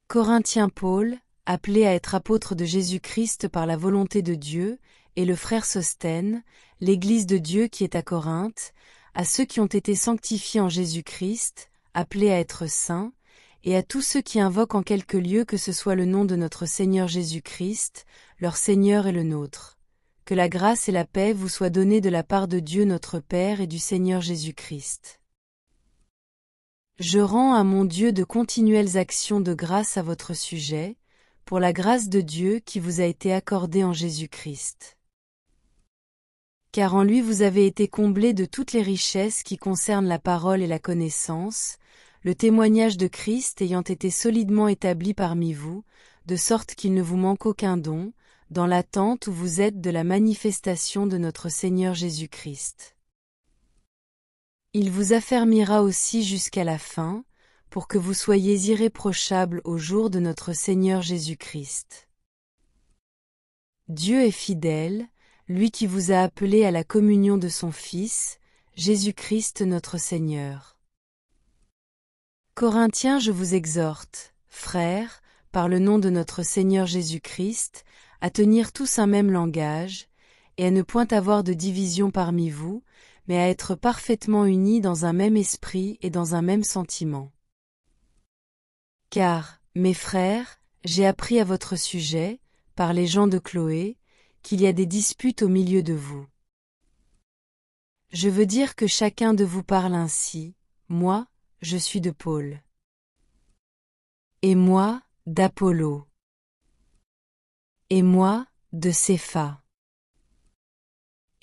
Corinthien Paul, appelé à être apôtre de Jésus-Christ par la volonté de Dieu, et le frère Sosthène, l'Église de Dieu qui est à Corinthe, à ceux qui ont été sanctifiés en Jésus-Christ, appelés à être saints, et à tous ceux qui invoquent en quelque lieu que ce soit le nom de notre Seigneur Jésus-Christ, leur Seigneur et le nôtre. Que la grâce et la paix vous soient données de la part de Dieu notre Père et du Seigneur Jésus-Christ. Je rends à mon Dieu de continuelles actions de grâce à votre sujet, pour la grâce de Dieu qui vous a été accordée en Jésus-Christ. Car en lui vous avez été comblés de toutes les richesses qui concernent la parole et la connaissance, le témoignage de Christ ayant été solidement établi parmi vous, de sorte qu'il ne vous manque aucun don, dans l'attente où vous êtes de la manifestation de notre Seigneur Jésus-Christ. Il vous affermira aussi jusqu'à la fin, pour que vous soyez irréprochables au jour de notre Seigneur Jésus-Christ. Dieu est fidèle, lui qui vous a appelés à la communion de son Fils, Jésus-Christ notre Seigneur. Corinthiens, je vous exhorte, frères, par le nom de notre Seigneur Jésus-Christ, à tenir tous un même langage, et à ne point avoir de division parmi vous, mais à être parfaitement unis dans un même esprit et dans un même sentiment. Car, mes frères, j'ai appris à votre sujet, par les gens de Chloé, qu'il y a des disputes au milieu de vous. Je veux dire que chacun de vous parle ainsi, moi, je suis de Paul. Et moi, d'Apollo. Et moi, de Cépha.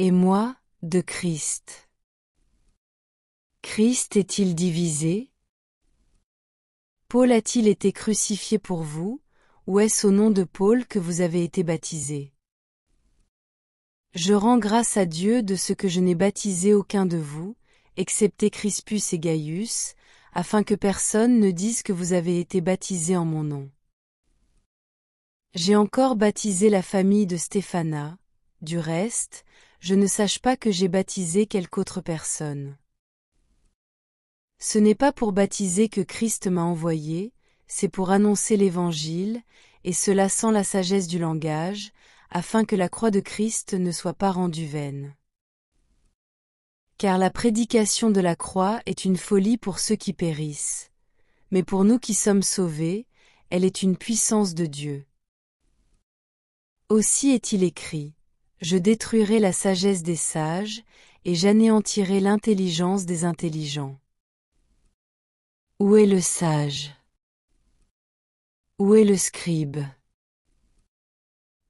Et moi, de Christ. Christ est-il divisé? Paul a-t-il été crucifié pour vous, ou est-ce au nom de Paul que vous avez été baptisés? Je rends grâce à Dieu de ce que je n'ai baptisé aucun de vous, excepté Crispus et Gaius, afin que personne ne dise que vous avez été baptisés en mon nom. J'ai encore baptisé la famille de Stéphana, du reste, je ne sache pas que j'ai baptisé quelque autre personne. Ce n'est pas pour baptiser que Christ m'a envoyé, c'est pour annoncer l'Évangile, et cela sans la sagesse du langage, afin que la croix de Christ ne soit pas rendue vaine. Car la prédication de la croix est une folie pour ceux qui périssent, mais pour nous qui sommes sauvés, elle est une puissance de Dieu. Aussi est-il écrit, je détruirai la sagesse des sages, et j'anéantirai l'intelligence des intelligents. Où est le sage? Où est le scribe?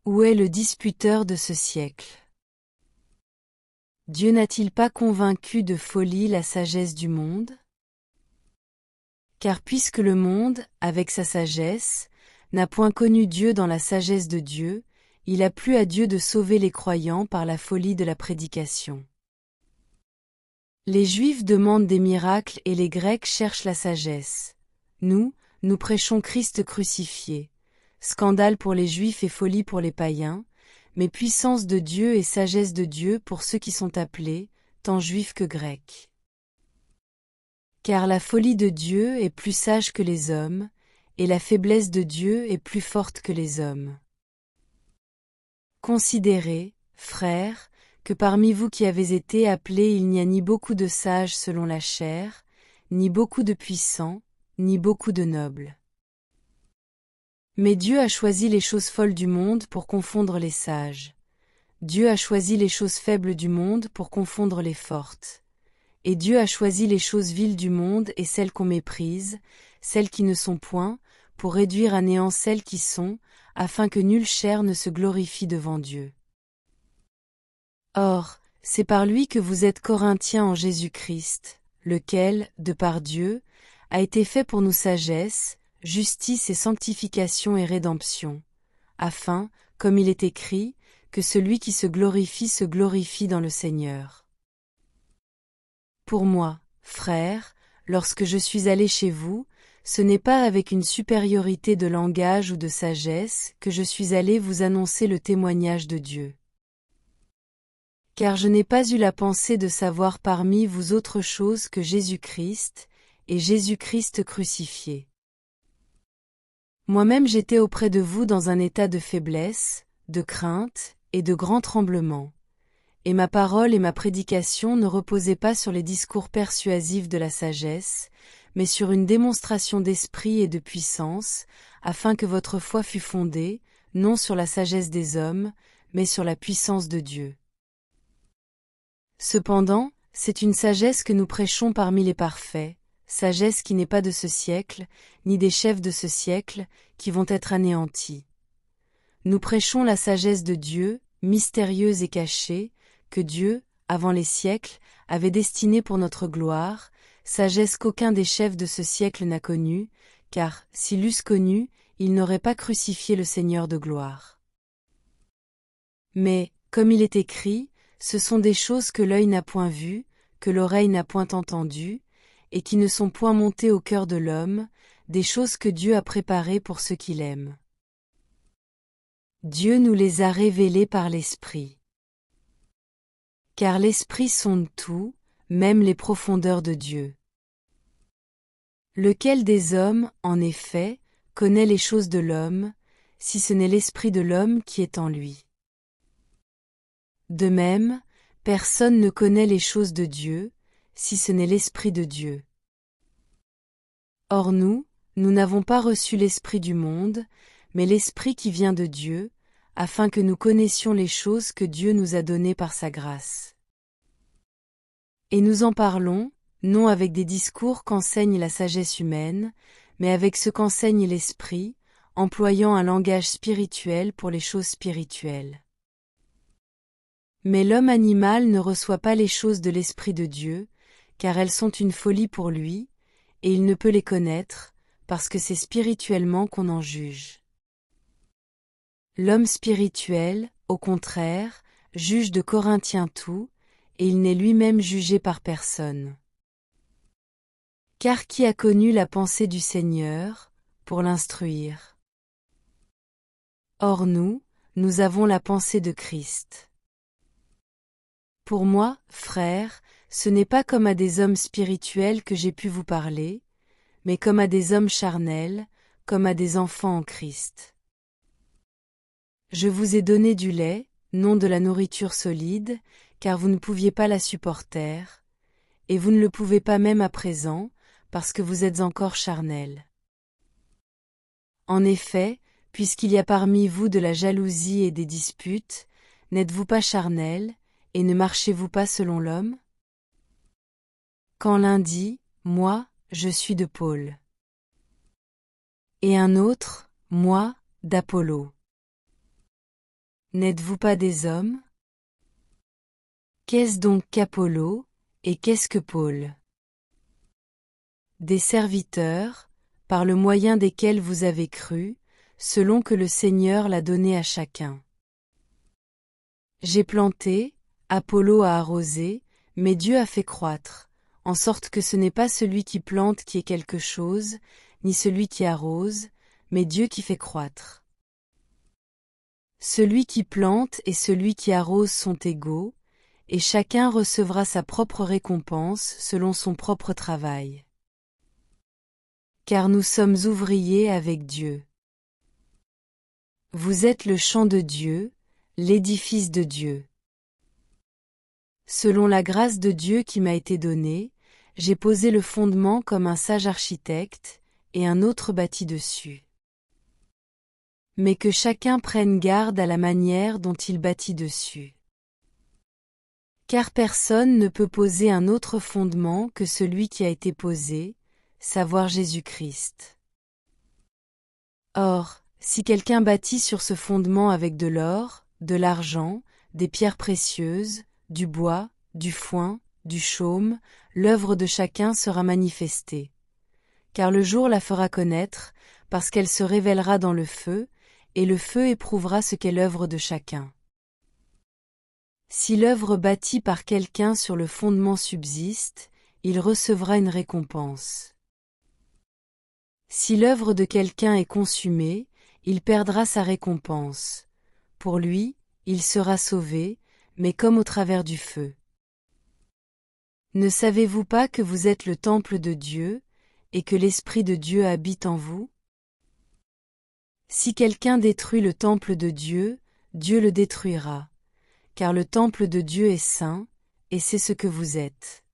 Où est le disputeur de ce siècle? Dieu n'a-t-il pas convaincu de folie la sagesse du monde? Car puisque le monde, avec sa sagesse, n'a point connu Dieu dans la sagesse de Dieu, il a plu à Dieu de sauver les croyants par la folie de la prédication. Les Juifs demandent des miracles et les Grecs cherchent la sagesse. Nous prêchons Christ crucifié. Scandale pour les Juifs et folie pour les païens, mais puissance de Dieu et sagesse de Dieu pour ceux qui sont appelés, tant Juifs que Grecs. Car la folie de Dieu est plus sage que les hommes, et la faiblesse de Dieu est plus forte que les hommes. Considérez, frères, que parmi vous qui avez été appelés il n'y a ni beaucoup de sages selon la chair, ni beaucoup de puissants, ni beaucoup de nobles. Mais Dieu a choisi les choses folles du monde pour confondre les sages. Dieu a choisi les choses faibles du monde pour confondre les fortes. Et Dieu a choisi les choses viles du monde et celles qu'on méprise, celles qui ne sont point, pour réduire à néant celles qui sont, afin que nulle chair ne se glorifie devant Dieu. Or, c'est par lui que vous êtes Corinthiens en Jésus-Christ, lequel, de par Dieu, a été fait pour nous sagesse, justice et sanctification et rédemption, afin, comme il est écrit, que celui qui se glorifie dans le Seigneur. Pour moi, frères, lorsque je suis allé chez vous, ce n'est pas avec une supériorité de langage ou de sagesse que je suis allé vous annoncer le témoignage de Dieu. Car je n'ai pas eu la pensée de savoir parmi vous autre chose que Jésus-Christ, et Jésus-Christ crucifié. Moi-même j'étais auprès de vous dans un état de faiblesse, de crainte, et de grand tremblement. Et ma parole et ma prédication ne reposaient pas sur les discours persuasifs de la sagesse, mais sur une démonstration d'esprit et de puissance, afin que votre foi fût fondée, non sur la sagesse des hommes, mais sur la puissance de Dieu. Cependant, c'est une sagesse que nous prêchons parmi les parfaits, sagesse qui n'est pas de ce siècle, ni des chefs de ce siècle, qui vont être anéantis. Nous prêchons la sagesse de Dieu, mystérieuse et cachée, que Dieu, avant les siècles, avait destinée pour notre gloire, sagesse qu'aucun des chefs de ce siècle n'a connue, car, s'ils l'eussent connue, ils n'auraient pas crucifié le Seigneur de gloire. Mais, comme il est écrit, ce sont des choses que l'œil n'a point vues, que l'oreille n'a point entendues, et qui ne sont point montées au cœur de l'homme, des choses que Dieu a préparées pour ceux qui l'aiment. Dieu nous les a révélées par l'Esprit. Car l'Esprit sonde tout, même les profondeurs de Dieu. Lequel des hommes, en effet, connaît les choses de l'homme, si ce n'est l'Esprit de l'homme qui est en lui? De même, personne ne connaît les choses de Dieu, si ce n'est l'Esprit de Dieu. Or nous n'avons pas reçu l'Esprit du monde, mais l'Esprit qui vient de Dieu, afin que nous connaissions les choses que Dieu nous a données par sa grâce. Et nous en parlons, non avec des discours qu'enseigne la sagesse humaine, mais avec ce qu'enseigne l'Esprit, employant un langage spirituel pour les choses spirituelles. Mais l'homme animal ne reçoit pas les choses de l'Esprit de Dieu, car elles sont une folie pour lui, et il ne peut les connaître, parce que c'est spirituellement qu'on en juge. L'homme spirituel, au contraire, juge de Corinthiens tout, et il n'est lui-même jugé par personne. Car qui a connu la pensée du Seigneur, pour l'instruire? Or nous avons la pensée de Christ. Pour moi, frères, ce n'est pas comme à des hommes spirituels que j'ai pu vous parler, mais comme à des hommes charnels, comme à des enfants en Christ. Je vous ai donné du lait, non de la nourriture solide, car vous ne pouviez pas la supporter, et vous ne le pouvez pas même à présent, parce que vous êtes encore charnels. En effet, puisqu'il y a parmi vous de la jalousie et des disputes, n'êtes-vous pas charnels, et ne marchez-vous pas selon l'homme? Quand l'un dit, moi, je suis de Paul. Et un autre, moi, d'Apollo. N'êtes-vous pas des hommes? Qu'est-ce donc qu'Apollo, et qu'est-ce que Paul? Des serviteurs, par le moyen desquels vous avez cru, selon que le Seigneur l'a donné à chacun. J'ai planté, Apollo a arrosé, mais Dieu a fait croître, en sorte que ce n'est pas celui qui plante qui est quelque chose, ni celui qui arrose, mais Dieu qui fait croître. Celui qui plante et celui qui arrose sont égaux, et chacun recevra sa propre récompense selon son propre travail. Car nous sommes ouvriers avec Dieu. Vous êtes le champ de Dieu, l'édifice de Dieu. Selon la grâce de Dieu qui m'a été donnée, j'ai posé le fondement comme un sage architecte, et un autre bâti dessus. Mais que chacun prenne garde à la manière dont il bâtit dessus. Car personne ne peut poser un autre fondement que celui qui a été posé, savoir Jésus-Christ. Or, si quelqu'un bâtit sur ce fondement avec de l'or, de l'argent, des pierres précieuses, du bois, du foin, du chaume, l'œuvre de chacun sera manifestée. Car le jour la fera connaître, parce qu'elle se révélera dans le feu, et le feu éprouvera ce qu'est l'œuvre de chacun. Si l'œuvre bâtie par quelqu'un sur le fondement subsiste, il recevra une récompense. Si l'œuvre de quelqu'un est consumée, il perdra sa récompense. Pour lui, il sera sauvé, mais comme au travers du feu. Ne savez-vous pas que vous êtes le temple de Dieu, et que l'Esprit de Dieu habite en vous? Si quelqu'un détruit le temple de Dieu, Dieu le détruira, car le temple de Dieu est saint, et c'est ce que vous êtes.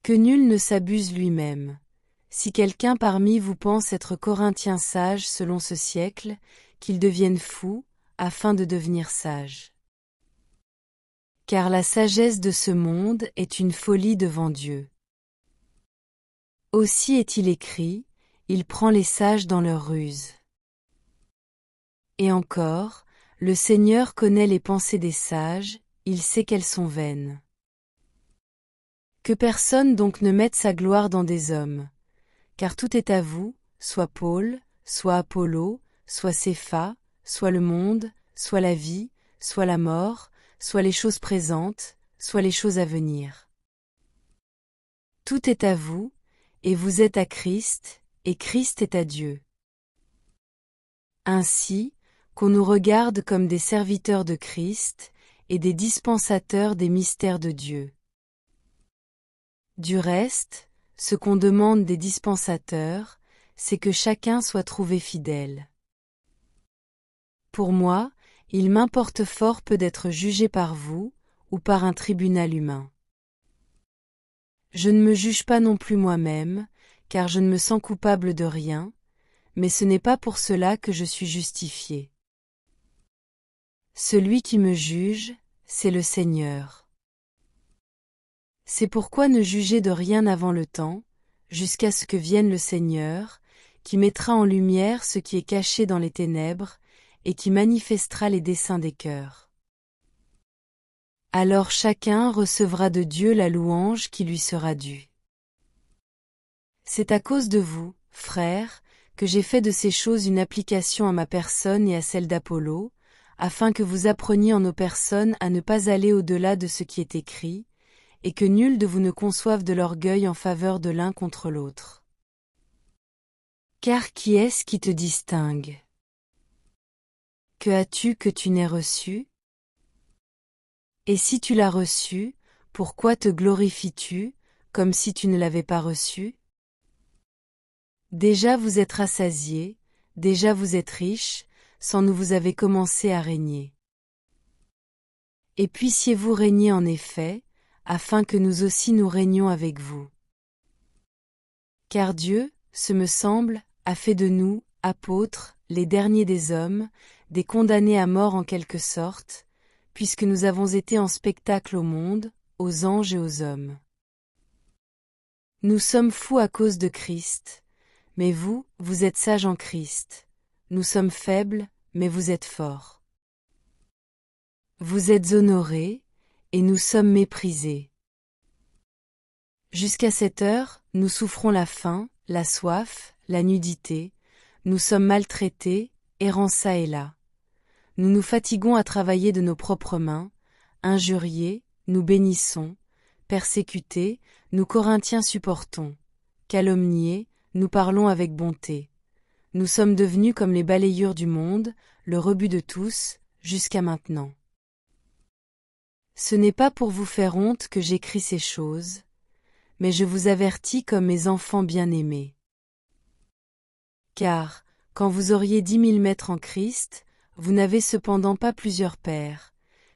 Que nul ne s'abuse lui-même. Si quelqu'un parmi vous pense être corinthien sage selon ce siècle, qu'il devienne fou, afin de devenir sage. Car la sagesse de ce monde est une folie devant Dieu. Aussi est-il écrit, il prend les sages dans leurs ruses. Et encore, le Seigneur connaît les pensées des sages, il sait qu'elles sont vaines. Que personne donc ne mette sa gloire dans des hommes. Car tout est à vous, soit Paul, soit Apollo, soit Cépha, soit le monde, soit la vie, soit la mort, soit les choses présentes, soit les choses à venir. Tout est à vous, et vous êtes à Christ, et Christ est à Dieu. Ainsi, qu'on nous regarde comme des serviteurs de Christ, et des dispensateurs des mystères de Dieu. Du reste, ce qu'on demande des dispensateurs, c'est que chacun soit trouvé fidèle. Pour moi, il m'importe fort peu d'être jugé par vous, ou par un tribunal humain. Je ne me juge pas non plus moi-même, car je ne me sens coupable de rien, mais ce n'est pas pour cela que je suis justifié. Celui qui me juge, c'est le Seigneur. C'est pourquoi ne jugez de rien avant le temps, jusqu'à ce que vienne le Seigneur, qui mettra en lumière ce qui est caché dans les ténèbres, et qui manifestera les desseins des cœurs. Alors chacun recevra de Dieu la louange qui lui sera due. C'est à cause de vous, frères, que j'ai fait de ces choses une application à ma personne et à celle d'Apollo, afin que vous appreniez en nos personnes à ne pas aller au-delà de ce qui est écrit, et que nul de vous ne conçoive de l'orgueil en faveur de l'un contre l'autre. Car qui est-ce qui te distingue? Que as-tu que tu n'aies reçu? Et si tu l'as reçu, pourquoi te glorifies-tu, comme si tu ne l'avais pas reçu? Déjà vous êtes rassasiés, déjà vous êtes riches, sans nous vous avez commencé à régner. Et puissiez-vous régner en effet, afin que nous aussi nous régnions avec vous. Car Dieu, ce me semble, a fait de nous, apôtres, les derniers des hommes, des condamnés à mort en quelque sorte, puisque nous avons été en spectacle au monde, aux anges et aux hommes. Nous sommes fous à cause de Christ, mais vous, vous êtes sages en Christ. Nous sommes faibles, mais vous êtes forts. Vous êtes honorés, et nous sommes méprisés. Jusqu'à cette heure, nous souffrons la faim, la soif, la nudité, nous sommes maltraités, errant çà et là. Nous nous fatiguons à travailler de nos propres mains, injuriés, nous bénissons, persécutés, nous Corinthiens supportons, calomniés, nous parlons avec bonté. Nous sommes devenus comme les balayures du monde, le rebut de tous, jusqu'à maintenant. Ce n'est pas pour vous faire honte que j'écris ces choses, mais je vous avertis comme mes enfants bien-aimés. Car, quand vous auriez 10 000 maîtres en Christ, vous n'avez cependant pas plusieurs pères,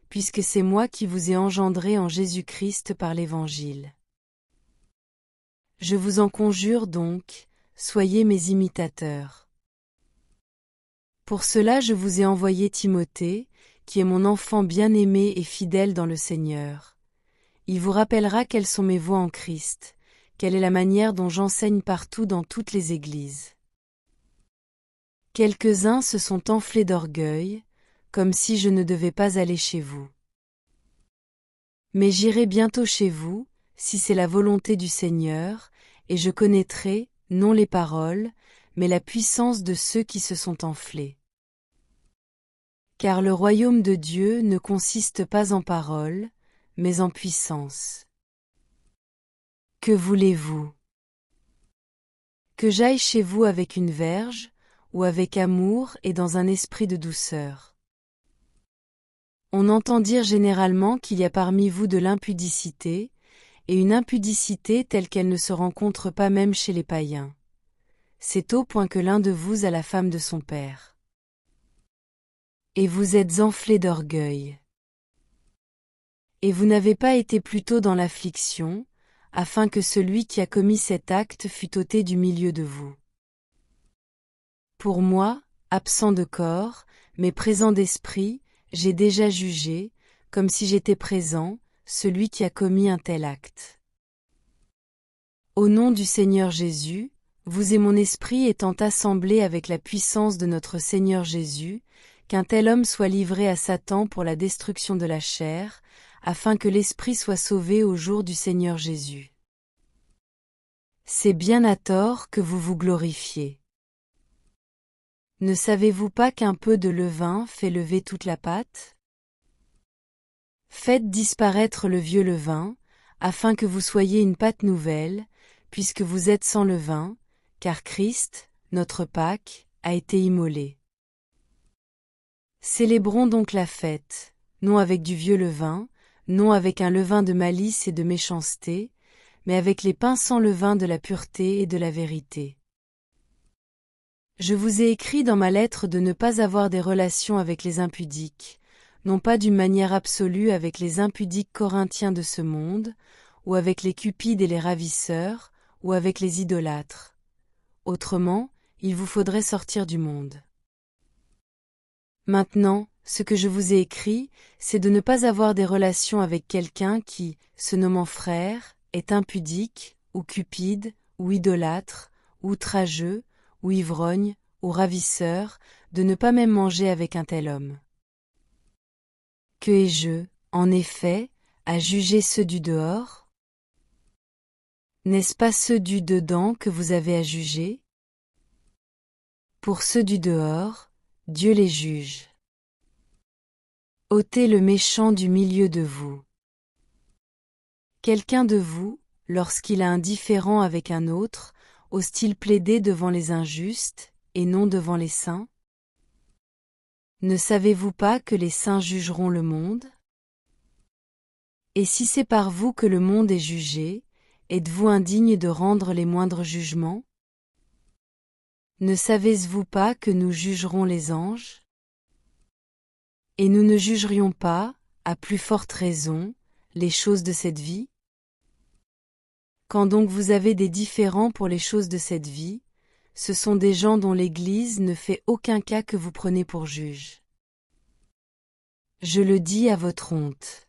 puisque c'est moi qui vous ai engendré en Jésus-Christ par l'Évangile. Je vous en conjure donc, soyez mes imitateurs. Pour cela je vous ai envoyé Timothée, qui est mon enfant bien-aimé et fidèle dans le Seigneur. Il vous rappellera quelles sont mes voies en Christ, quelle est la manière dont j'enseigne partout dans toutes les églises. Quelques-uns se sont enflés d'orgueil, comme si je ne devais pas aller chez vous. Mais j'irai bientôt chez vous, si c'est la volonté du Seigneur, et je connaîtrai, non les paroles, mais la puissance de ceux qui se sont enflés. Car le royaume de Dieu ne consiste pas en paroles, mais en puissance. Que voulez-vous? Que j'aille chez vous avec une verge, ou avec amour et dans un esprit de douceur? On entend dire généralement qu'il y a parmi vous de l'impudicité, et une impudicité telle qu'elle ne se rencontre pas même chez les païens. c'est au point que l'un de vous a la femme de son père. Et vous êtes enflés d'orgueil. Et vous n'avez pas été plutôt dans l'affliction, afin que celui qui a commis cet acte fût ôté du milieu de vous. Pour moi, absent de corps, mais présent d'esprit, j'ai déjà jugé, comme si j'étais présent, celui qui a commis un tel acte. Au nom du Seigneur Jésus, vous et mon esprit étant assemblés avec la puissance de notre Seigneur Jésus, qu'un tel homme soit livré à Satan pour la destruction de la chair, afin que l'esprit soit sauvé au jour du Seigneur Jésus. C'est bien à tort que vous vous glorifiez. Ne savez-vous pas qu'un peu de levain fait lever toute la pâte? Faites disparaître le vieux levain, afin que vous soyez une pâte nouvelle, puisque vous êtes sans levain, car Christ, notre Pâque, a été immolé. Célébrons donc la fête, non avec du vieux levain, non avec un levain de malice et de méchanceté, mais avec les pains sans levain de la pureté et de la vérité. Je vous ai écrit dans ma lettre de ne pas avoir des relations avec les impudiques, non pas d'une manière absolue avec les impudiques corinthiens de ce monde, ou avec les cupides et les ravisseurs, ou avec les idolâtres. Autrement, il vous faudrait sortir du monde. Maintenant, ce que je vous ai écrit, c'est de ne pas avoir des relations avec quelqu'un qui, se nommant frère, est impudique, ou cupide, ou idolâtre, ou outrageux, ou ivrogne, ou ravisseur, de ne pas même manger avec un tel homme. Que ai-je, en effet, à juger ceux du dehors? N'est-ce pas ceux du dedans que vous avez à juger? Pour ceux du dehors, Dieu les juge. Ôtez le méchant du milieu de vous. Quelqu'un de vous, lorsqu'il a un différend avec un autre, ose-t-il plaider devant les injustes, et non devant les saints? Ne savez-vous pas que les saints jugeront le monde? Et si c'est par vous que le monde est jugé, êtes-vous indigne de rendre les moindres jugements? Ne savez-vous pas que nous jugerons les anges? Et nous ne jugerions pas, à plus forte raison, les choses de cette vie? Quand donc vous avez des différends pour les choses de cette vie, ce sont des gens dont l'Église ne fait aucun cas que vous prenez pour juges. Je le dis à votre honte.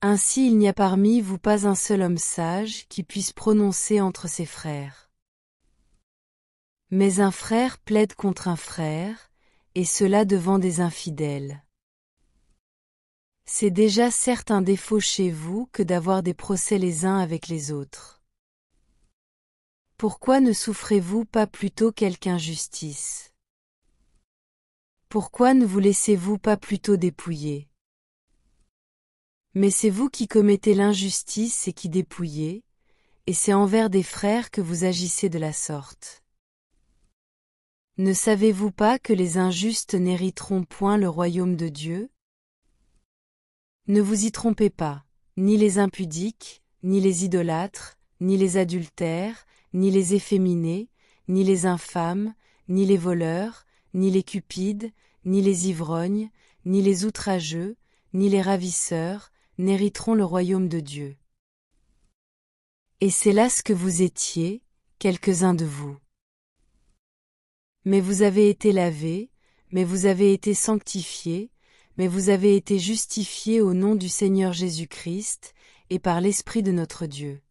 Ainsi il n'y a parmi vous pas un seul homme sage qui puisse prononcer entre ses frères. Mais un frère plaide contre un frère, et cela devant des infidèles. C'est déjà certes un défaut chez vous que d'avoir des procès les uns avec les autres. Pourquoi ne souffrez-vous pas plutôt quelque injustice? Pourquoi ne vous laissez-vous pas plutôt dépouiller? Mais c'est vous qui commettez l'injustice et qui dépouillez, et c'est envers des frères que vous agissez de la sorte. Ne savez-vous pas que les injustes n'hériteront point le royaume de Dieu? Ne vous y trompez pas, ni les impudiques, ni les idolâtres, ni les adultères, ni les efféminés, ni les infâmes, ni les voleurs, ni les cupides, ni les ivrognes, ni les outrageux, ni les ravisseurs, n'hériteront le royaume de Dieu. Et c'est là ce que vous étiez, quelques-uns de vous. Mais vous avez été lavés, mais vous avez été sanctifiés, mais vous avez été justifiés au nom du Seigneur Jésus-Christ, et par l'Esprit de notre Dieu.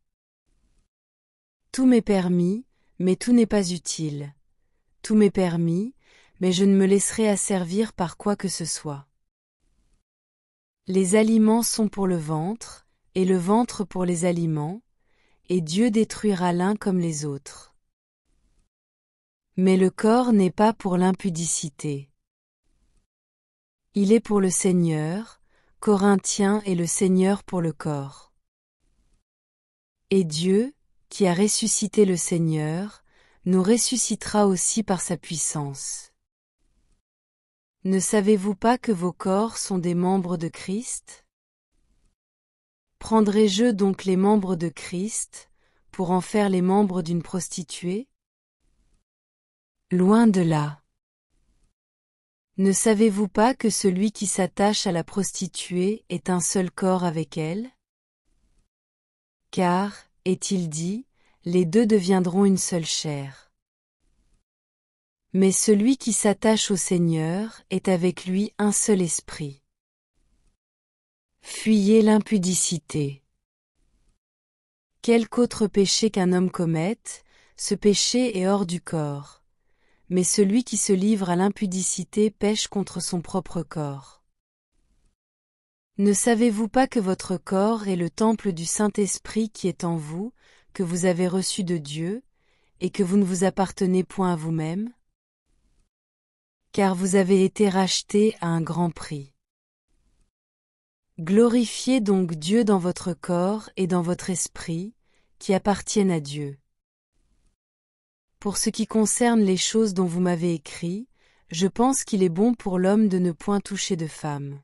Tout m'est permis, mais tout n'est pas utile. Tout m'est permis, mais je ne me laisserai asservir par quoi que ce soit. Les aliments sont pour le ventre, et le ventre pour les aliments, et Dieu détruira l'un comme les autres. Mais le corps n'est pas pour l'impudicité. Il est pour le Seigneur, Corinthiens et le Seigneur pour le corps. Et Dieu, qui a ressuscité le Seigneur, nous ressuscitera aussi par sa puissance. Ne savez-vous pas que vos corps sont des membres de Christ? Prendrai-je donc les membres de Christ, pour en faire les membres d'une prostituée? Loin de là. Ne savez-vous pas que celui qui s'attache à la prostituée est un seul corps avec elle? Car, est-il dit, les deux deviendront une seule chair. Mais celui qui s'attache au Seigneur est avec lui un seul esprit. Fuyez l'impudicité. Quelque autre péché qu'un homme commette, ce péché est hors du corps. Mais celui qui se livre à l'impudicité pèche contre son propre corps. Ne savez-vous pas que votre corps est le temple du Saint-Esprit qui est en vous, que vous avez reçu de Dieu, et que vous ne vous appartenez point à vous-même? Car vous avez été rachetés à un grand prix. Glorifiez donc Dieu dans votre corps et dans votre esprit, qui appartiennent à Dieu. Pour ce qui concerne les choses dont vous m'avez écrit, je pense qu'il est bon pour l'homme de ne point toucher de femme.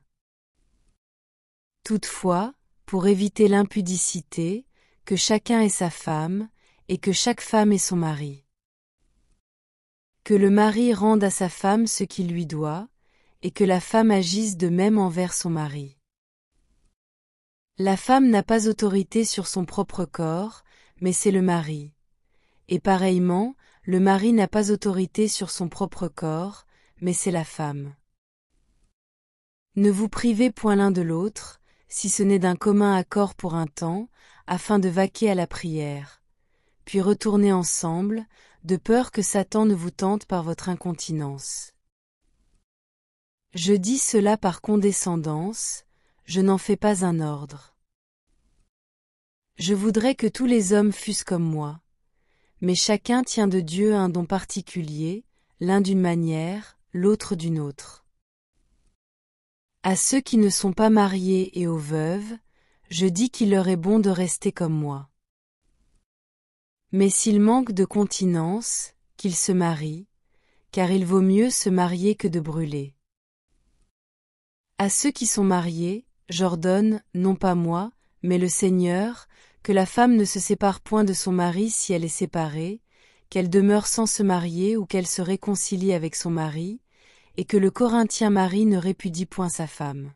Toutefois, pour éviter l'impudicité, que chacun ait sa femme, et que chaque femme ait son mari. Que le mari rende à sa femme ce qu'il lui doit, et que la femme agisse de même envers son mari. La femme n'a pas autorité sur son propre corps, mais c'est le mari. Et pareillement, le mari n'a pas autorité sur son propre corps, mais c'est la femme. Ne vous privez point l'un de l'autre, si ce n'est d'un commun accord pour un temps, afin de vaquer à la prière. Puis retournez ensemble, de peur que Satan ne vous tente par votre incontinence. Je dis cela par condescendance, je n'en fais pas un ordre. Je voudrais que tous les hommes fussent comme moi. Mais chacun tient de Dieu un don particulier, l'un d'une manière, l'autre d'une autre. À ceux qui ne sont pas mariés et aux veuves, je dis qu'il leur est bon de rester comme moi. Mais s'ils manquent de continence, qu'ils se marient, car il vaut mieux se marier que de brûler. À ceux qui sont mariés, j'ordonne, non pas moi, mais le Seigneur, que la femme ne se sépare point de son mari si elle est séparée, qu'elle demeure sans se marier ou qu'elle se réconcilie avec son mari, et que le Corinthien mari ne répudie point sa femme.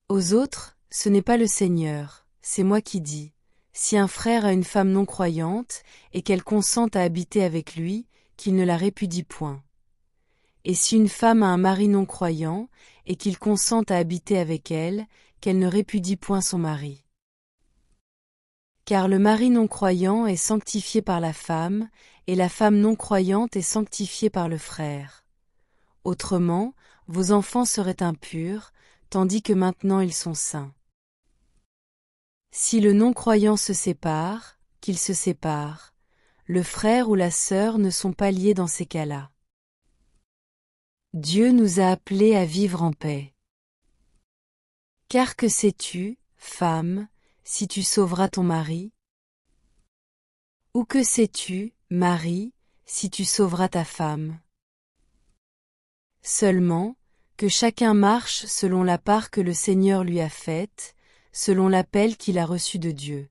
Aux autres, ce n'est pas le Seigneur, c'est moi qui dis. Si un frère a une femme non croyante, et qu'elle consente à habiter avec lui, qu'il ne la répudie point. Et si une femme a un mari non croyant, et qu'il consente à habiter avec elle, qu'elle ne répudie point son mari. Car le mari non croyant est sanctifié par la femme, et la femme non croyante est sanctifiée par le frère. Autrement, vos enfants seraient impurs, tandis que maintenant ils sont saints. Si le non-croyant se sépare, qu'il se sépare. Le frère ou la sœur ne sont pas liés dans ces cas-là. Dieu nous a appelés à vivre en paix. Car que sais-tu, femme, si tu sauveras ton mari? Ou que sais-tu, mari, si tu sauveras ta femme? Seulement, que chacun marche selon la part que le Seigneur lui a faite, selon l'appel qu'il a reçu de Dieu.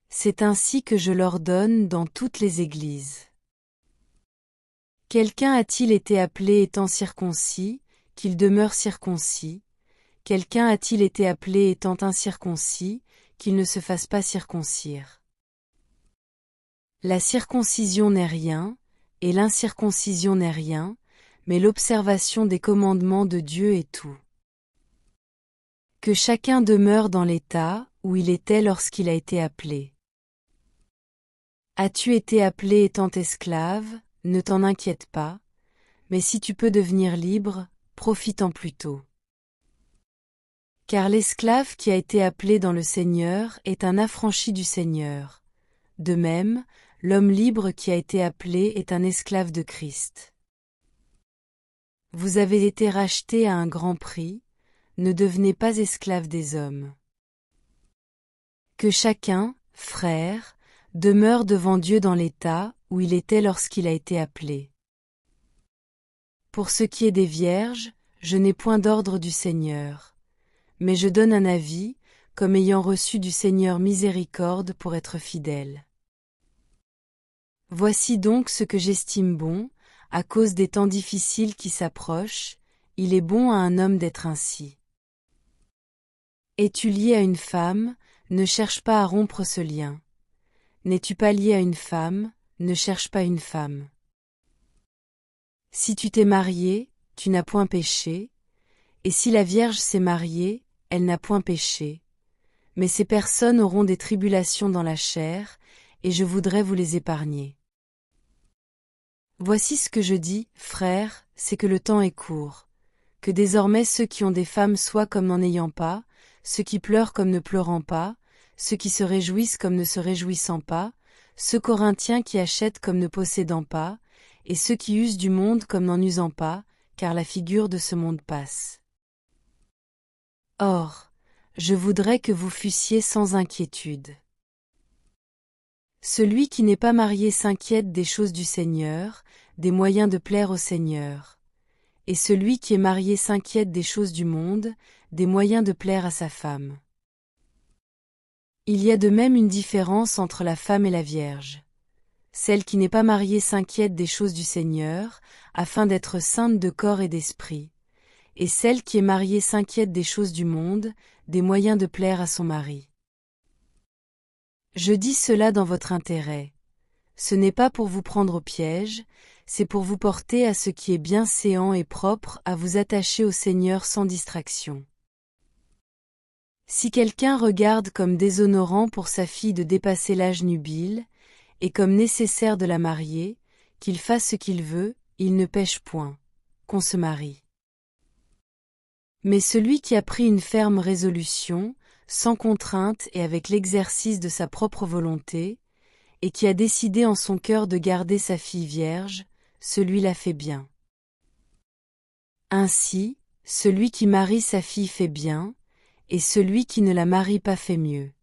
C'est ainsi que je l'ordonne dans toutes les églises. Quelqu'un a-t-il été appelé étant circoncis, qu'il demeure circoncis? Quelqu'un a-t-il été appelé étant incirconcis, qu'il ne se fasse pas circoncire? La circoncision n'est rien, et l'incirconcision n'est rien, mais l'observation des commandements de Dieu est tout. Que chacun demeure dans l'état où il était lorsqu'il a été appelé. As-tu été appelé étant esclave, ne t'en inquiète pas, mais si tu peux devenir libre, profite-en plutôt. Car l'esclave qui a été appelé dans le Seigneur est un affranchi du Seigneur. De même, l'homme libre qui a été appelé est un esclave de Christ. Vous avez été rachetés à un grand prix, ne devenez pas esclaves des hommes. Que chacun, frère, demeure devant Dieu dans l'état où il était lorsqu'il a été appelé. Pour ce qui est des vierges, je n'ai point d'ordre du Seigneur, mais je donne un avis, comme ayant reçu du Seigneur miséricorde pour être fidèle. Voici donc ce que j'estime bon, à cause des temps difficiles qui s'approchent, il est bon à un homme d'être ainsi. Es-tu lié à une femme, ne cherche pas à rompre ce lien. N'es-tu pas lié à une femme, ne cherche pas une femme. Si tu t'es marié, tu n'as point péché, et si la Vierge s'est mariée, elle n'a point péché. Mais ces personnes auront des tribulations dans la chair, et je voudrais vous les épargner. Voici ce que je dis, frères, c'est que le temps est court, que désormais ceux qui ont des femmes soient comme n'en ayant pas, ceux qui pleurent comme ne pleurant pas, ceux qui se réjouissent comme ne se réjouissant pas, ceux Corinthiens qui achètent comme ne possédant pas, et ceux qui usent du monde comme n'en usant pas, car la figure de ce monde passe. Or, je voudrais que vous fussiez sans inquiétude. Celui qui n'est pas marié s'inquiète des choses du Seigneur, des moyens de plaire au Seigneur. Et celui qui est marié s'inquiète des choses du monde, des moyens de plaire à sa femme. Il y a de même une différence entre la femme et la Vierge. Celle qui n'est pas mariée s'inquiète des choses du Seigneur, afin d'être sainte de corps et d'esprit. Et celle qui est mariée s'inquiète des choses du monde, des moyens de plaire à son mari. Je dis cela dans votre intérêt. Ce n'est pas pour vous prendre au piège, c'est pour vous porter à ce qui est bienséant et propre à vous attacher au Seigneur sans distraction. Si quelqu'un regarde comme déshonorant pour sa fille de dépasser l'âge nubile, et comme nécessaire de la marier, qu'il fasse ce qu'il veut, il ne pêche point, qu'on se marie. Mais celui qui a pris une ferme résolution, sans contrainte et avec l'exercice de sa propre volonté, et qui a décidé en son cœur de garder sa fille vierge, celui-là fait bien. Ainsi, celui qui marie sa fille fait bien, et celui qui ne la marie pas fait mieux.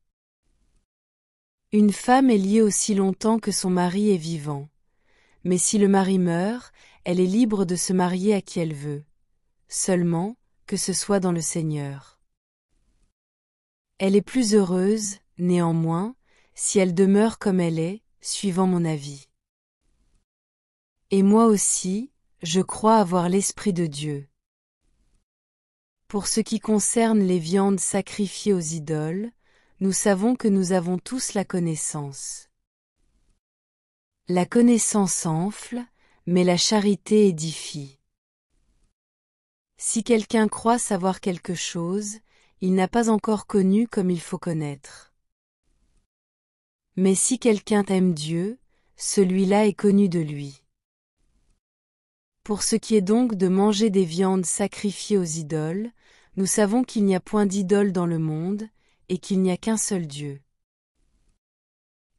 Une femme est liée aussi longtemps que son mari est vivant. Mais si le mari meurt, elle est libre de se marier à qui elle veut. Seulement, que ce soit dans le Seigneur. Elle est plus heureuse, néanmoins, si elle demeure comme elle est, suivant mon avis. Et moi aussi, je crois avoir l'Esprit de Dieu. Pour ce qui concerne les viandes sacrifiées aux idoles, nous savons que nous avons tous la connaissance. La connaissance enfle, mais la charité édifie. Si quelqu'un croit savoir quelque chose, il n'a pas encore connu comme il faut connaître. Mais si quelqu'un aime Dieu, celui-là est connu de lui. Pour ce qui est donc de manger des viandes sacrifiées aux idoles, nous savons qu'il n'y a point d'idole dans le monde, et qu'il n'y a qu'un seul Dieu.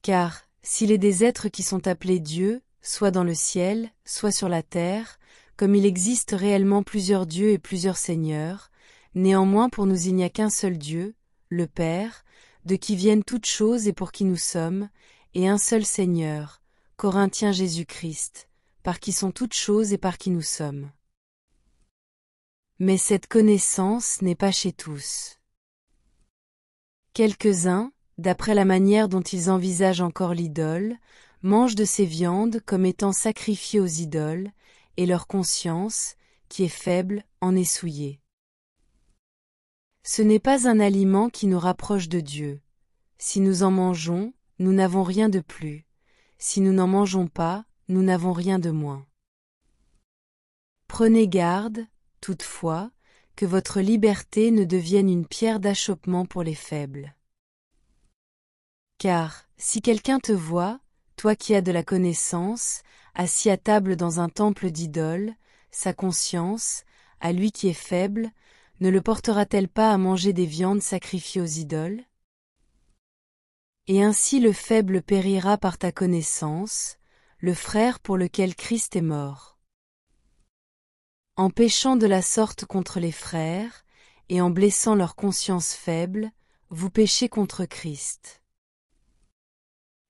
Car, s'il est des êtres qui sont appelés dieux, soit dans le ciel, soit sur la terre, comme il existe réellement plusieurs dieux et plusieurs seigneurs, néanmoins pour nous il n'y a qu'un seul Dieu, le Père, de qui viennent toutes choses et pour qui nous sommes, et un seul Seigneur, Corinthiens Jésus-Christ, par qui sont toutes choses et par qui nous sommes. Mais cette connaissance n'est pas chez tous. Quelques-uns, d'après la manière dont ils envisagent encore l'idole, mangent de ces viandes comme étant sacrifiées aux idoles, et leur conscience, qui est faible, en est souillée. Ce n'est pas un aliment qui nous rapproche de Dieu. Si nous en mangeons, nous n'avons rien de plus. Si nous n'en mangeons pas, nous n'avons rien de moins. Prenez garde, toutefois, que votre liberté ne devienne une pierre d'achoppement pour les faibles. Car, si quelqu'un te voit, toi qui as de la connaissance, assis à table dans un temple d'idoles, sa conscience, à lui qui est faible, ne le portera-t-elle pas à manger des viandes sacrifiées aux idoles? Et ainsi le faible périra par ta connaissance, le frère pour lequel Christ est mort. En péchant de la sorte contre les frères, et en blessant leur conscience faible, vous péchez contre Christ.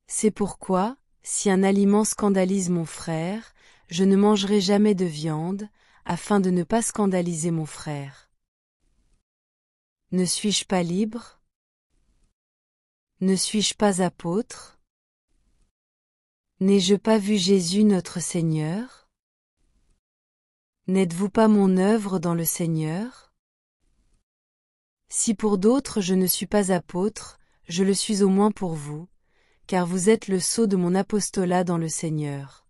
C'est pourquoi, si un aliment scandalise mon frère, je ne mangerai jamais de viande, afin de ne pas scandaliser mon frère. Ne suis-je pas libre? Ne suis-je pas apôtre? N'ai-je pas vu Jésus notre Seigneur? N'êtes-vous pas mon œuvre dans le Seigneur? Si pour d'autres je ne suis pas apôtre, je le suis au moins pour vous, car vous êtes le sceau de mon apostolat dans le Seigneur.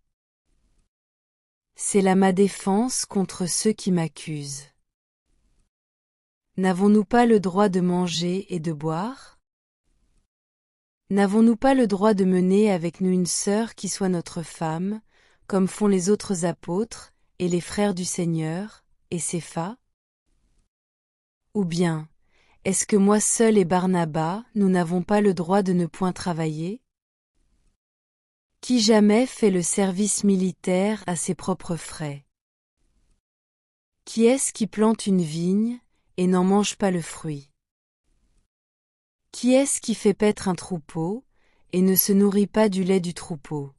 C'est là ma défense contre ceux qui m'accusent. N'avons-nous pas le droit de manger et de boire? N'avons-nous pas le droit de mener avec nous une sœur qui soit notre femme, comme font les autres apôtres, et les frères du Seigneur, et Cépha? Ou bien, est-ce que moi seul et Barnabas, nous n'avons pas le droit de ne point travailler? Qui jamais fait le service militaire à ses propres frais? Qui est-ce qui plante une vigne, et n'en mange pas le fruit? Qui est-ce qui fait paître un troupeau, et ne se nourrit pas du lait du troupeau?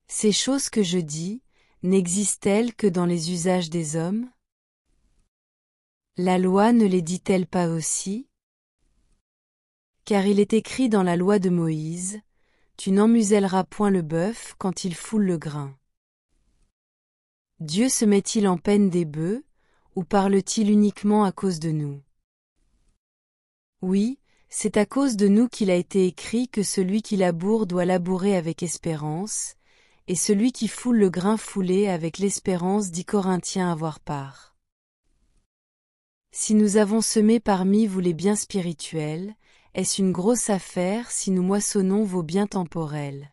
Ces choses que je dis, n'existent-elles que dans les usages des hommes? La loi ne les dit-elle pas aussi? Car il est écrit dans la loi de Moïse, tu n'emmuselleras point le bœuf quand il foule le grain. Dieu se met-il en peine des bœufs, ou parle-t-il uniquement à cause de nous? Oui, c'est à cause de nous qu'il a été écrit que celui qui laboure doit labourer avec espérance, et celui qui foule le grain foulé avec l'espérance dit Corinthiens avoir part. Si nous avons semé parmi vous les biens spirituels, est-ce une grosse affaire si nous moissonnons vos biens temporels?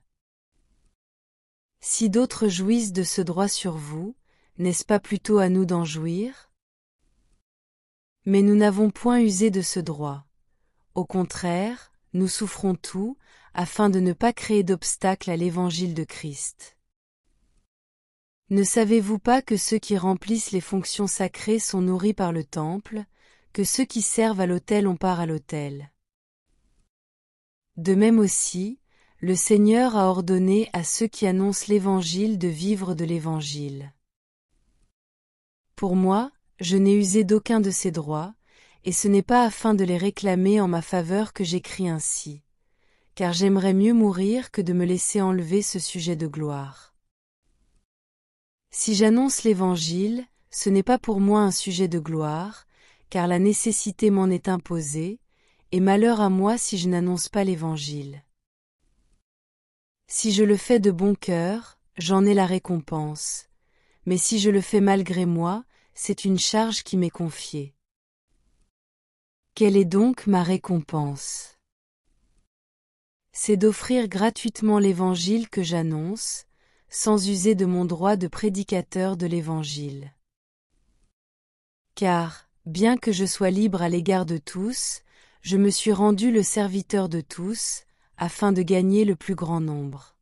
Si d'autres jouissent de ce droit sur vous, n'est-ce pas plutôt à nous d'en jouir? Mais nous n'avons point usé de ce droit. Au contraire, nous souffrons tout, afin de ne pas créer d'obstacle à l'évangile de Christ. Ne savez-vous pas que ceux qui remplissent les fonctions sacrées sont nourris par le temple, que ceux qui servent à l'autel ont part à l'autel? De même aussi, le Seigneur a ordonné à ceux qui annoncent l'Évangile de vivre de l'Évangile. Pour moi, je n'ai usé d'aucun de ces droits, et ce n'est pas afin de les réclamer en ma faveur que j'écris ainsi, car j'aimerais mieux mourir que de me laisser enlever ce sujet de gloire. Si j'annonce l'Évangile, ce n'est pas pour moi un sujet de gloire, car la nécessité m'en est imposée, et malheur à moi si je n'annonce pas l'Évangile. Si je le fais de bon cœur, j'en ai la récompense, mais si je le fais malgré moi, c'est une charge qui m'est confiée. Quelle est donc ma récompense? C'est d'offrir gratuitement l'Évangile que j'annonce, sans user de mon droit de prédicateur de l'Évangile. Car, bien que je sois libre à l'égard de tous, je me suis rendu le serviteur de tous, afin de gagner le plus grand nombre.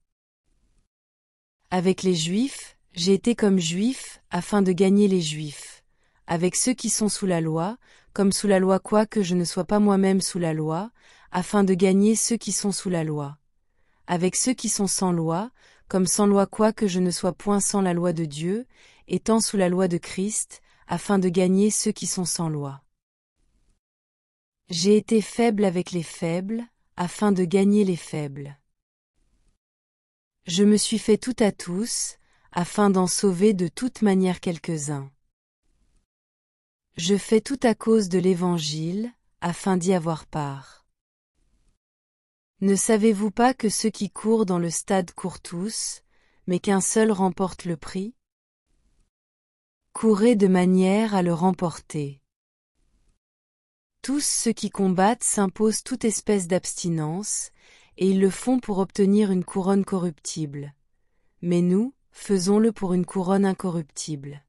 Avec les Juifs, j'ai été comme Juif, afin de gagner les Juifs. Avec ceux qui sont sous la loi, comme sous la loi quoique je ne sois pas moi-même sous la loi, afin de gagner ceux qui sont sous la loi. Avec ceux qui sont sans loi, comme sans loi quoique je ne sois point sans la loi de Dieu, étant sous la loi de Christ, afin de gagner ceux qui sont sans loi. J'ai été faible avec les faibles, afin de gagner les faibles. Je me suis fait tout à tous, afin d'en sauver de toute manière quelques-uns. Je fais tout à cause de l'Évangile, afin d'y avoir part. Ne savez-vous pas que ceux qui courent dans le stade courent tous, mais qu'un seul remporte le prix? Courez de manière à le remporter. Tous ceux qui combattent s'imposent toute espèce d'abstinence, et ils le font pour obtenir une couronne corruptible. Mais nous, faisons-le pour une couronne incorruptible.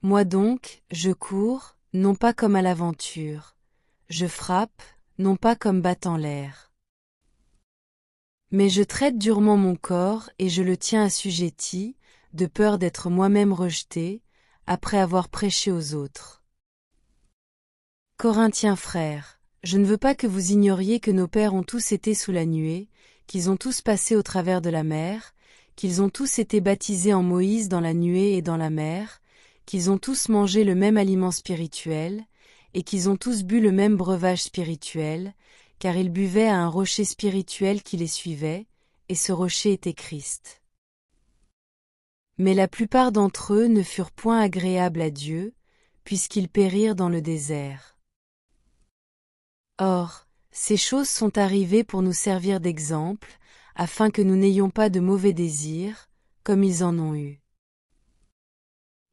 Moi donc, je cours, non pas comme à l'aventure. Je frappe, non pas comme battant l'air. Mais je traite durement mon corps et je le tiens assujetti, de peur d'être moi-même rejeté, après avoir prêché aux autres. Corinthiens frères, je ne veux pas que vous ignoriez que nos pères ont tous été sous la nuée, qu'ils ont tous passé au travers de la mer, qu'ils ont tous été baptisés en Moïse dans la nuée et dans la mer, qu'ils ont tous mangé le même aliment spirituel, et qu'ils ont tous bu le même breuvage spirituel, car ils buvaient à un rocher spirituel qui les suivait, et ce rocher était Christ. Mais la plupart d'entre eux ne furent point agréables à Dieu, puisqu'ils périrent dans le désert. Or, ces choses sont arrivées pour nous servir d'exemple, afin que nous n'ayons pas de mauvais désirs, comme ils en ont eu.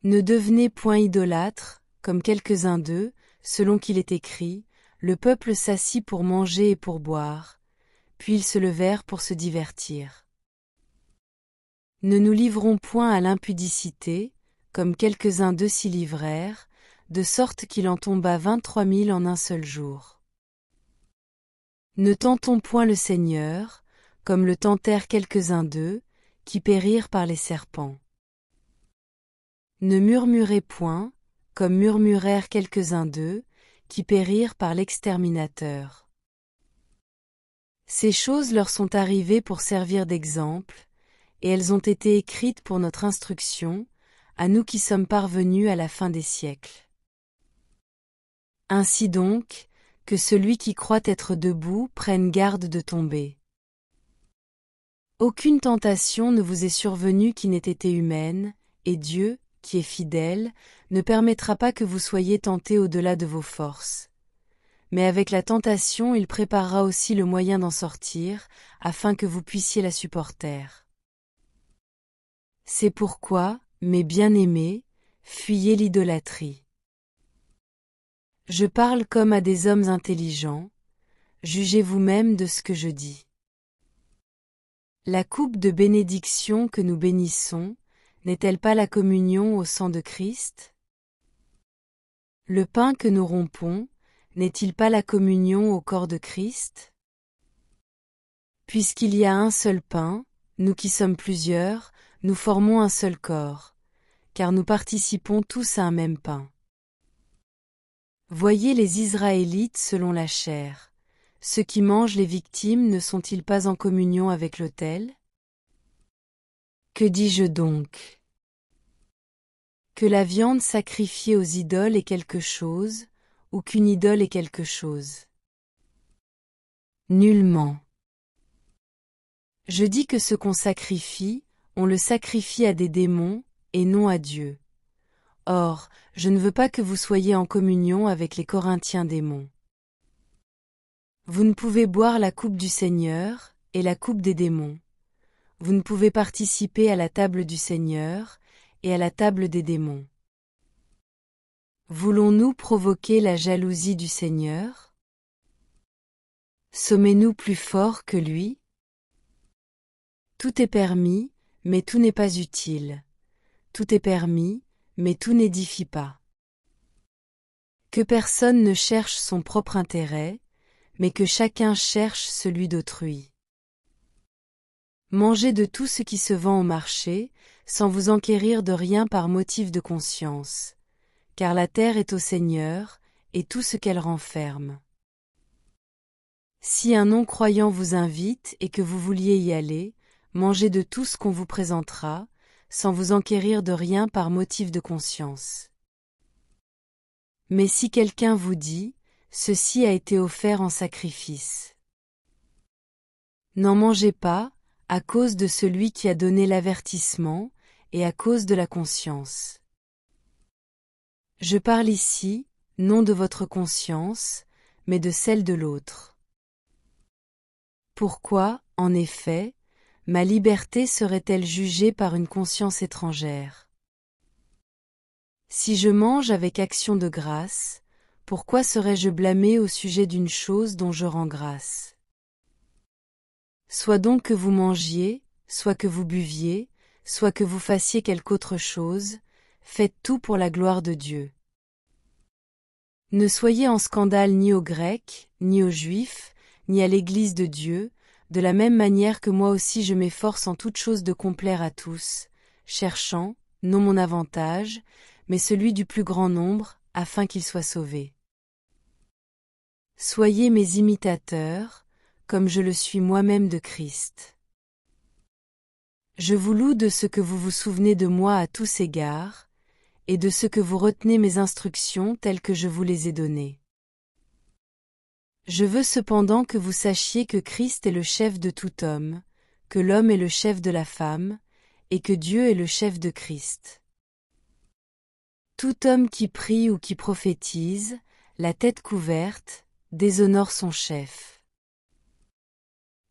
Ne devenez point idolâtres, comme quelques-uns d'eux, selon qu'il est écrit, le peuple s'assit pour manger et pour boire, puis ils se levèrent pour se divertir. Ne nous livrons point à l'impudicité, comme quelques-uns d'eux s'y livrèrent, de sorte qu'il en tomba 23 000 en un seul jour. Ne tentons point le Seigneur, comme le tentèrent quelques-uns d'eux, qui périrent par les serpents. Ne murmurez point, comme murmurèrent quelques-uns d'eux, qui périrent par l'exterminateur. Ces choses leur sont arrivées pour servir d'exemple, et elles ont été écrites pour notre instruction, à nous qui sommes parvenus à la fin des siècles. Ainsi donc, que celui qui croit être debout prenne garde de tomber. Aucune tentation ne vous est survenue qui n'ait été humaine, et Dieu, qui est fidèle, ne permettra pas que vous soyez tentés au-delà de vos forces. Mais avec la tentation il préparera aussi le moyen d'en sortir, afin que vous puissiez la supporter. C'est pourquoi, mes bien-aimés, fuyez l'idolâtrie. Je parle comme à des hommes intelligents, jugez vous-même de ce que je dis. La coupe de bénédiction que nous bénissons, n'est-elle pas la communion au sang de Christ? Le pain que nous rompons, n'est-il pas la communion au corps de Christ? Puisqu'il y a un seul pain, nous qui sommes plusieurs, nous formons un seul corps, car nous participons tous à un même pain. Voyez les Israélites selon la chair. Ceux qui mangent les victimes ne sont-ils pas en communion avec l'autel? Que dis-je donc? Que la viande sacrifiée aux idoles est quelque chose, ou qu'une idole est quelque chose? Nullement. Je dis que ce qu'on sacrifie, on le sacrifie à des démons, et non à Dieu. Or, je ne veux pas que vous soyez en communion avec les Corinthiens démons. Vous ne pouvez boire la coupe du Seigneur, et la coupe des démons. Vous ne pouvez participer à la table du Seigneur, et à la table des démons. Voulons-nous provoquer la jalousie du Seigneur? Sommes-nous plus forts que lui? Tout est permis, mais tout n'est pas utile. Tout est permis, mais tout n'édifie pas. Que personne ne cherche son propre intérêt, mais que chacun cherche celui d'autrui. Mangez de tout ce qui se vend au marché, sans vous enquérir de rien par motif de conscience, car la terre est au Seigneur, et tout ce qu'elle renferme. Si un non-croyant vous invite et que vous vouliez y aller, mangez de tout ce qu'on vous présentera, sans vous enquérir de rien par motif de conscience. Mais si quelqu'un vous dit, ceci a été offert en sacrifice. N'en mangez pas, à cause de celui qui a donné l'avertissement, et à cause de la conscience. Je parle ici, non de votre conscience, mais de celle de l'autre. Pourquoi, en effet, ma liberté serait-elle jugée par une conscience étrangère? Si je mange avec action de grâce, pourquoi serais-je blâmé au sujet d'une chose dont je rends grâce? Soit donc que vous mangiez, soit que vous buviez, soit que vous fassiez quelque autre chose, faites tout pour la gloire de Dieu. Ne soyez en scandale ni aux Grecs, ni aux Juifs, ni à l'Église de Dieu, de la même manière que moi aussi je m'efforce en toute chose de complaire à tous, cherchant, non mon avantage, mais celui du plus grand nombre, afin qu'ils soient sauvés. Soyez mes imitateurs, comme je le suis moi-même de Christ. Je vous loue de ce que vous vous souvenez de moi à tous égards, et de ce que vous retenez mes instructions telles que je vous les ai données. Je veux cependant que vous sachiez que Christ est le chef de tout homme, que l'homme est le chef de la femme, et que Dieu est le chef de Christ. Tout homme qui prie ou qui prophétise, la tête couverte, déshonore son chef.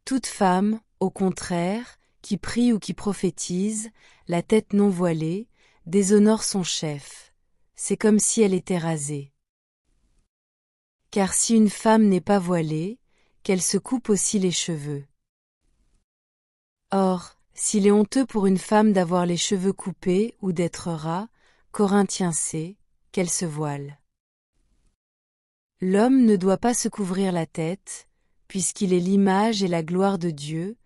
Toute femme, au contraire, qui prie ou qui prophétise, la tête non voilée, déshonore son chef. C'est comme si elle était rasée. Car si une femme n'est pas voilée, qu'elle se coupe aussi les cheveux. Or, s'il est honteux pour une femme d'avoir les cheveux coupés ou d'être ras, Corinthiens c, qu'elle se voile. L'homme ne doit pas se couvrir la tête, puisqu'il est l'image et la gloire de Dieu,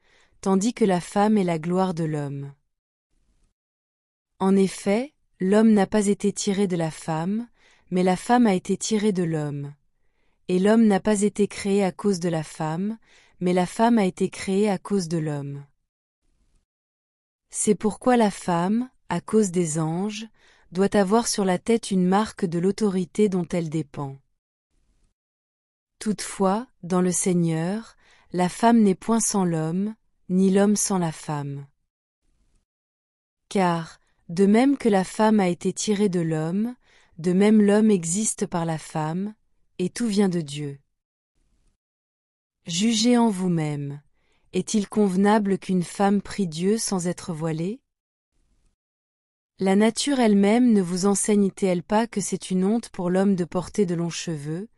tandis que la femme est la gloire de l'homme. En effet, l'homme n'a pas été tiré de la femme, mais la femme a été tirée de l'homme. Et l'homme n'a pas été créé à cause de la femme, mais la femme a été créée à cause de l'homme. C'est pourquoi la femme, à cause des anges, doit avoir sur la tête une marque de l'autorité dont elle dépend. Toutefois, dans le Seigneur, la femme n'est point sans l'homme, ni l'homme sans la femme. Car, de même que la femme a été tirée de l'homme, de même l'homme existe par la femme, et tout vient de Dieu. Jugez en vous-même. Est-il convenable qu'une femme prie Dieu sans être voilée? La nature elle-même ne vous enseigne-t-elle pas que c'est une honte pour l'homme de porter de longs cheveux,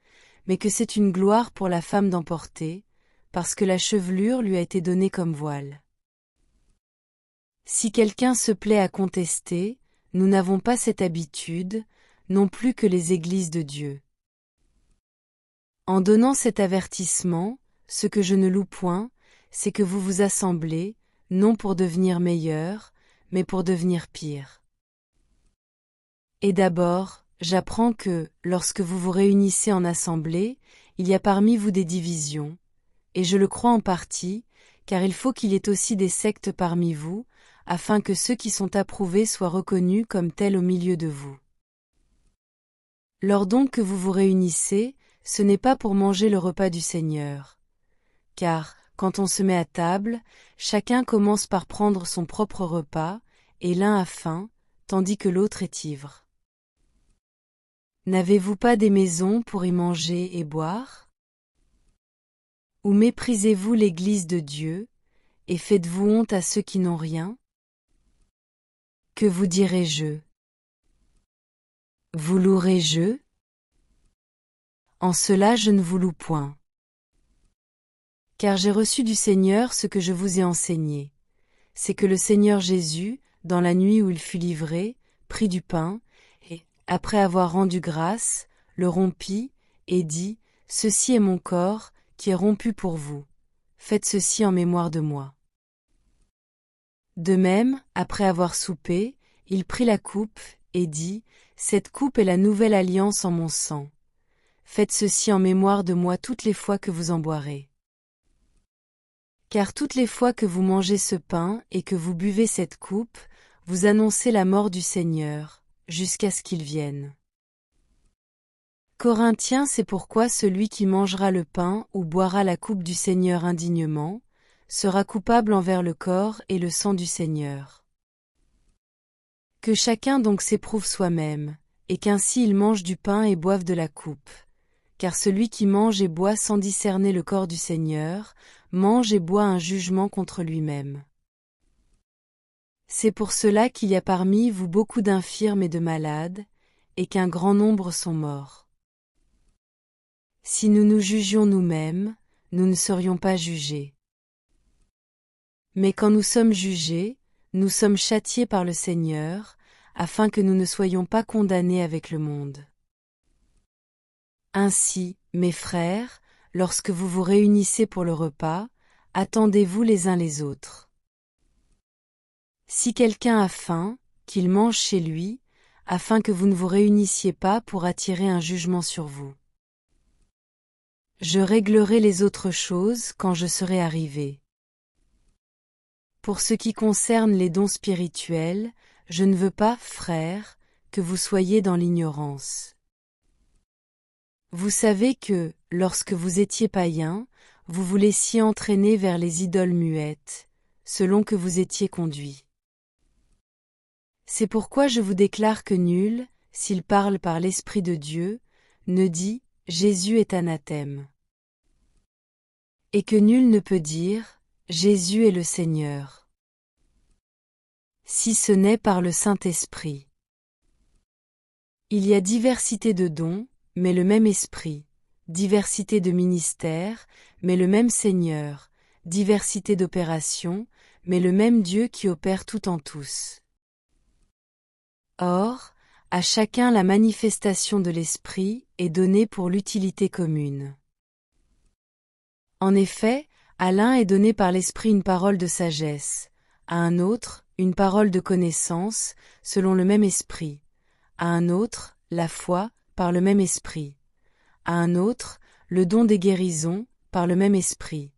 mais que c'est une gloire pour la femme d'en porter, parce que la chevelure lui a été donnée comme voile? Si quelqu'un se plaît à contester, nous n'avons pas cette habitude, non plus que les églises de Dieu. En donnant cet avertissement, ce que je ne loue point, c'est que vous vous assemblez, non pour devenir meilleur, mais pour devenir pire. Et d'abord, j'apprends que, lorsque vous vous réunissez en assemblée, il y a parmi vous des divisions, et je le crois en partie, car il faut qu'il y ait aussi des sectes parmi vous, afin que ceux qui sont approuvés soient reconnus comme tels au milieu de vous. Lors donc que vous vous réunissez, ce n'est pas pour manger le repas du Seigneur. Car, quand on se met à table, chacun commence par prendre son propre repas, et l'un a faim, tandis que l'autre est ivre. N'avez-vous pas des maisons pour y manger et boire? Ou méprisez-vous l'Église de Dieu, et faites-vous honte à ceux qui n'ont rien? Que vous dirai-je? Vous louerai-je? En cela je ne vous loue point. Car j'ai reçu du Seigneur ce que je vous ai enseigné. C'est que le Seigneur Jésus, dans la nuit où il fut livré, prit du pain, et, après avoir rendu grâce, le rompit, et dit, « Ceci est mon corps, qui est rompu pour vous. Faites ceci en mémoire de moi. » De même, après avoir soupé, il prit la coupe, et dit, « Cette coupe est la nouvelle alliance en mon sang. Faites ceci en mémoire de moi toutes les fois que vous en boirez. Car toutes les fois que vous mangez ce pain et que vous buvez cette coupe, vous annoncez la mort du Seigneur, jusqu'à ce qu'il vienne. » Corinthiens, c'est pourquoi celui qui mangera le pain ou boira la coupe du Seigneur indignement, sera coupable envers le corps et le sang du Seigneur. Que chacun donc s'éprouve soi-même, et qu'ainsi il mange du pain et boive de la coupe. Car celui qui mange et boit sans discerner le corps du Seigneur, mange et boit un jugement contre lui-même. C'est pour cela qu'il y a parmi vous beaucoup d'infirmes et de malades, et qu'un grand nombre sont morts. Si nous nous jugions nous-mêmes, nous ne serions pas jugés. Mais quand nous sommes jugés, nous sommes châtiés par le Seigneur, afin que nous ne soyons pas condamnés avec le monde. Ainsi, mes frères, lorsque vous vous réunissez pour le repas, attendez-vous les uns les autres. Si quelqu'un a faim, qu'il mange chez lui, afin que vous ne vous réunissiez pas pour attirer un jugement sur vous. Je réglerai les autres choses quand je serai arrivé. Pour ce qui concerne les dons spirituels, je ne veux pas, frères, que vous soyez dans l'ignorance. Vous savez que, lorsque vous étiez païens, vous vous laissiez entraîner vers les idoles muettes, selon que vous étiez conduits. C'est pourquoi je vous déclare que nul, s'il parle par l'Esprit de Dieu, ne dit « Jésus est anathème ». Et que nul ne peut dire « Jésus est le Seigneur », si ce n'est par le Saint-Esprit. Il y a diversité de dons, mais le même Esprit, diversité de ministères, mais le même Seigneur, diversité d'opérations, mais le même Dieu qui opère tout en tous. Or, à chacun la manifestation de l'Esprit est donnée pour l'utilité commune. En effet, à l'un est donnée par l'Esprit une parole de sagesse, à un autre, une parole de connaissance, selon le même Esprit, à un autre, la foi, par le même Esprit, à un autre, le don des guérisons, par le même Esprit,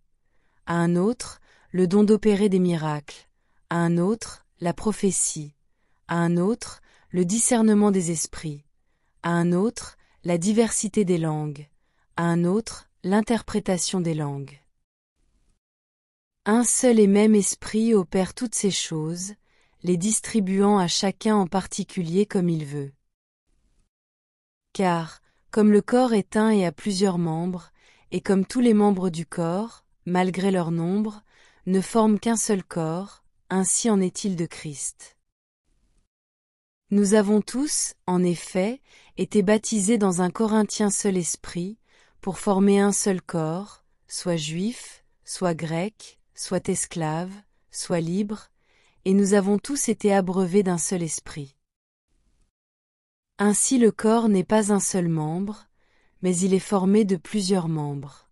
à un autre, le don d'opérer des miracles, à un autre, la prophétie, à un autre, le discernement des esprits, à un autre, la diversité des langues, à un autre, l'interprétation des langues. Un seul et même Esprit opère toutes ces choses, les distribuant à chacun en particulier comme il veut. Car, comme le corps est un et a plusieurs membres, et comme tous les membres du corps, malgré leur nombre, ne forment qu'un seul corps, ainsi en est-il de Christ. Nous avons tous, en effet, été baptisés dans un Corinthien seul esprit, pour former un seul corps, soit juif, soit grec, soit esclave, soit libre, et nous avons tous été abreuvés d'un seul esprit. Ainsi le corps n'est pas un seul membre, mais il est formé de plusieurs membres.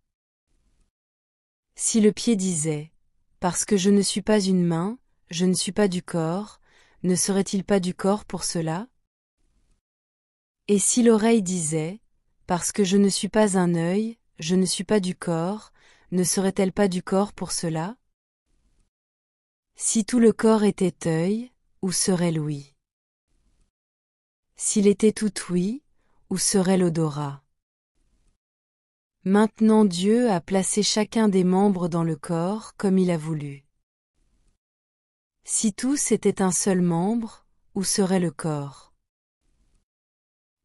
Si le pied disait « Parce que je ne suis pas une main, je ne suis pas du corps », ne serait-il pas du corps pour cela? Et si l'oreille disait « Parce que je ne suis pas un œil, je ne suis pas du corps », ne serait-elle pas du corps pour cela? Si tout le corps était œil, où serait l'ouïe? S'il était tout ouïe, où serait l'odorat? Maintenant Dieu a placé chacun des membres dans le corps comme il a voulu. Si tous étaient un seul membre, où serait le corps?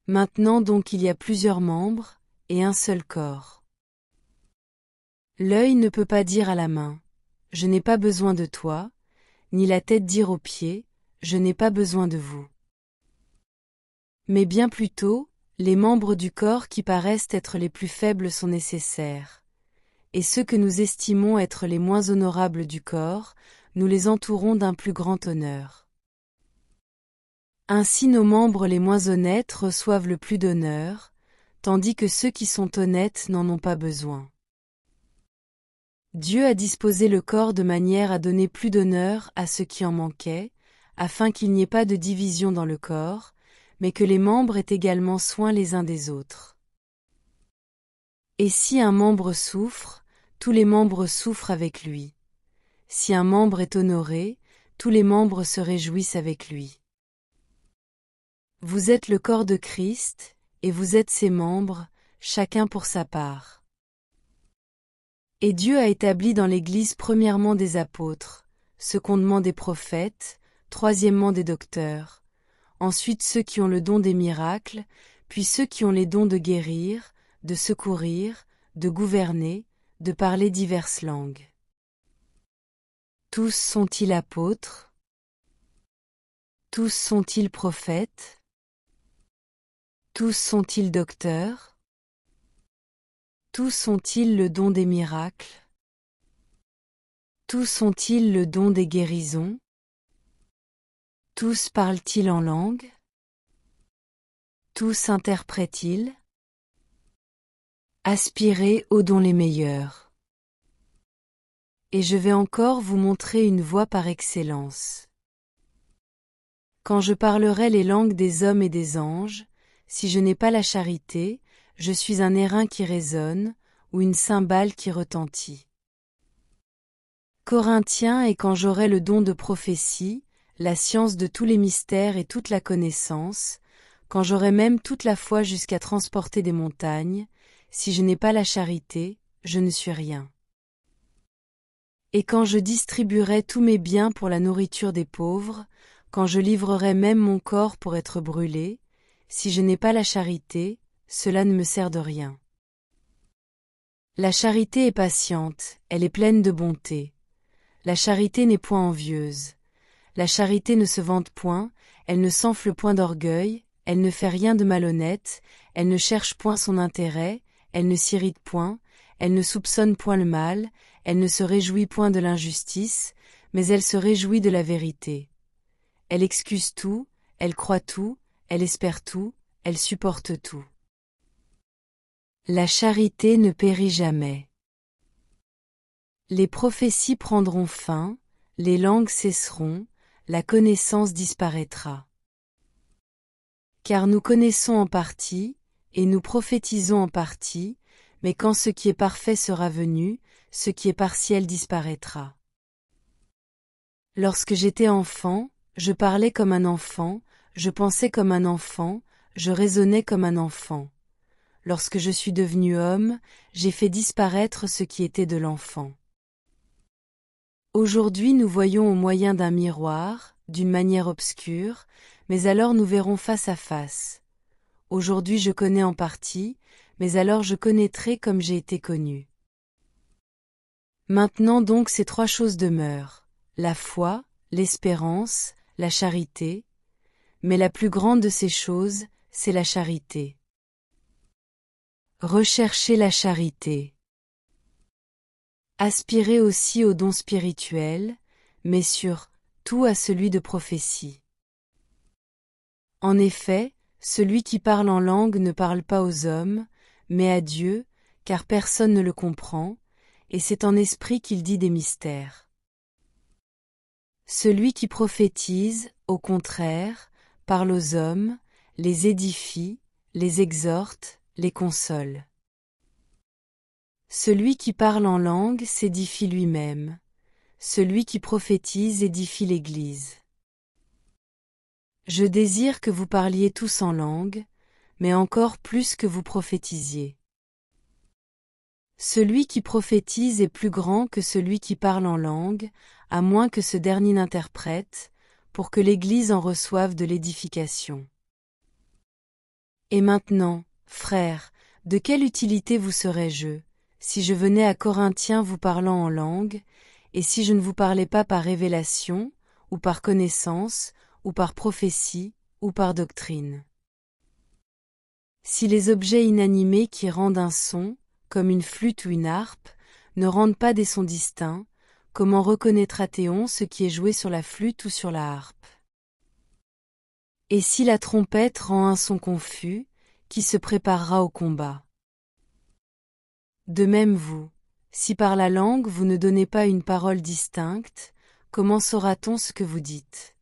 Maintenant donc il y a plusieurs membres, et un seul corps. L'œil ne peut pas dire à la main, « Je n'ai pas besoin de toi », ni la tête dire aux pieds, « Je n'ai pas besoin de vous ». Mais bien plutôt, les membres du corps qui paraissent être les plus faibles sont nécessaires. Et ceux que nous estimons être les moins honorables du corps, nous les entourons d'un plus grand honneur. Ainsi nos membres les moins honnêtes reçoivent le plus d'honneur, tandis que ceux qui sont honnêtes n'en ont pas besoin. Dieu a disposé le corps de manière à donner plus d'honneur à ceux qui en manquaient, afin qu'il n'y ait pas de division dans le corps, mais que les membres aient également soin les uns des autres. Et si un membre souffre, tous les membres souffrent avec lui. Si un membre est honoré, tous les membres se réjouissent avec lui. Vous êtes le corps de Christ, et vous êtes ses membres, chacun pour sa part. Et Dieu a établi dans l'Église premièrement des apôtres, secondement des prophètes, troisièmement des docteurs, ensuite ceux qui ont le don des miracles, puis ceux qui ont les dons de guérir, de secourir, de gouverner, de parler diverses langues. Tous sont-ils apôtres? Tous sont-ils prophètes? Tous sont-ils docteurs? Tous ont-ils le don des miracles? Tous ont-ils le don des guérisons? Tous parlent-ils en langue? Tous interprètent-ils? Aspirez aux dons les meilleurs. Et je vais encore vous montrer une voie par excellence. Quand je parlerai les langues des hommes et des anges, si je n'ai pas la charité, je suis un airain qui résonne, ou une cymbale qui retentit. Corinthiens, et quand j'aurai le don de prophétie, la science de tous les mystères et toute la connaissance, quand j'aurai même toute la foi jusqu'à transporter des montagnes, si je n'ai pas la charité, je ne suis rien. Et quand je distribuerai tous mes biens pour la nourriture des pauvres, quand je livrerai même mon corps pour être brûlé, si je n'ai pas la charité, cela ne me sert de rien. La charité est patiente, elle est pleine de bonté. La charité n'est point envieuse. La charité ne se vante point, elle ne s'enfle point d'orgueil, elle ne fait rien de malhonnête, elle ne cherche point son intérêt, elle ne s'irrite point, elle ne soupçonne point le mal, elle ne se réjouit point de l'injustice, mais elle se réjouit de la vérité. Elle excuse tout, elle croit tout, elle espère tout, elle supporte tout. La charité ne périt jamais. Les prophéties prendront fin, les langues cesseront, la connaissance disparaîtra. Car nous connaissons en partie, et nous prophétisons en partie, mais quand ce qui est parfait sera venu, ce qui est partiel disparaîtra. Lorsque j'étais enfant, je parlais comme un enfant, je pensais comme un enfant, je raisonnais comme un enfant. Lorsque je suis devenu homme, j'ai fait disparaître ce qui était de l'enfant. Aujourd'hui nous voyons au moyen d'un miroir, d'une manière obscure, mais alors nous verrons face à face. Aujourd'hui je connais en partie, mais alors je connaîtrai comme j'ai été connu. Maintenant donc ces trois choses demeurent, la foi, l'espérance, la charité, mais la plus grande de ces choses, c'est la charité. Recherchez la charité. Aspirez aussi aux dons spirituels, mais surtout à celui de prophétie. En effet, celui qui parle en langue ne parle pas aux hommes, mais à Dieu, car personne ne le comprend, et c'est en esprit qu'il dit des mystères. Celui qui prophétise, au contraire, parle aux hommes, les édifie, les exhorte, les console. Celui qui parle en langue s'édifie lui-même. Celui qui prophétise édifie l'Église. Je désire que vous parliez tous en langue, mais encore plus que vous prophétisiez. Celui qui prophétise est plus grand que celui qui parle en langue, à moins que ce dernier n'interprète, pour que l'Église en reçoive de l'édification. Et maintenant, frères, de quelle utilité vous serais-je, si je venais à Corinthiens vous parlant en langue, et si je ne vous parlais pas par révélation, ou par connaissance, ou par prophétie, ou par doctrine? Si les objets inanimés qui rendent un son, comme une flûte ou une harpe, ne rendent pas des sons distincts, comment reconnaîtra-t-on ce qui est joué sur la flûte ou sur la harpe? Et si la trompette rend un son confus, qui se préparera au combat? De même vous, si par la langue vous ne donnez pas une parole distincte, comment saura-t-on ce que vous dites?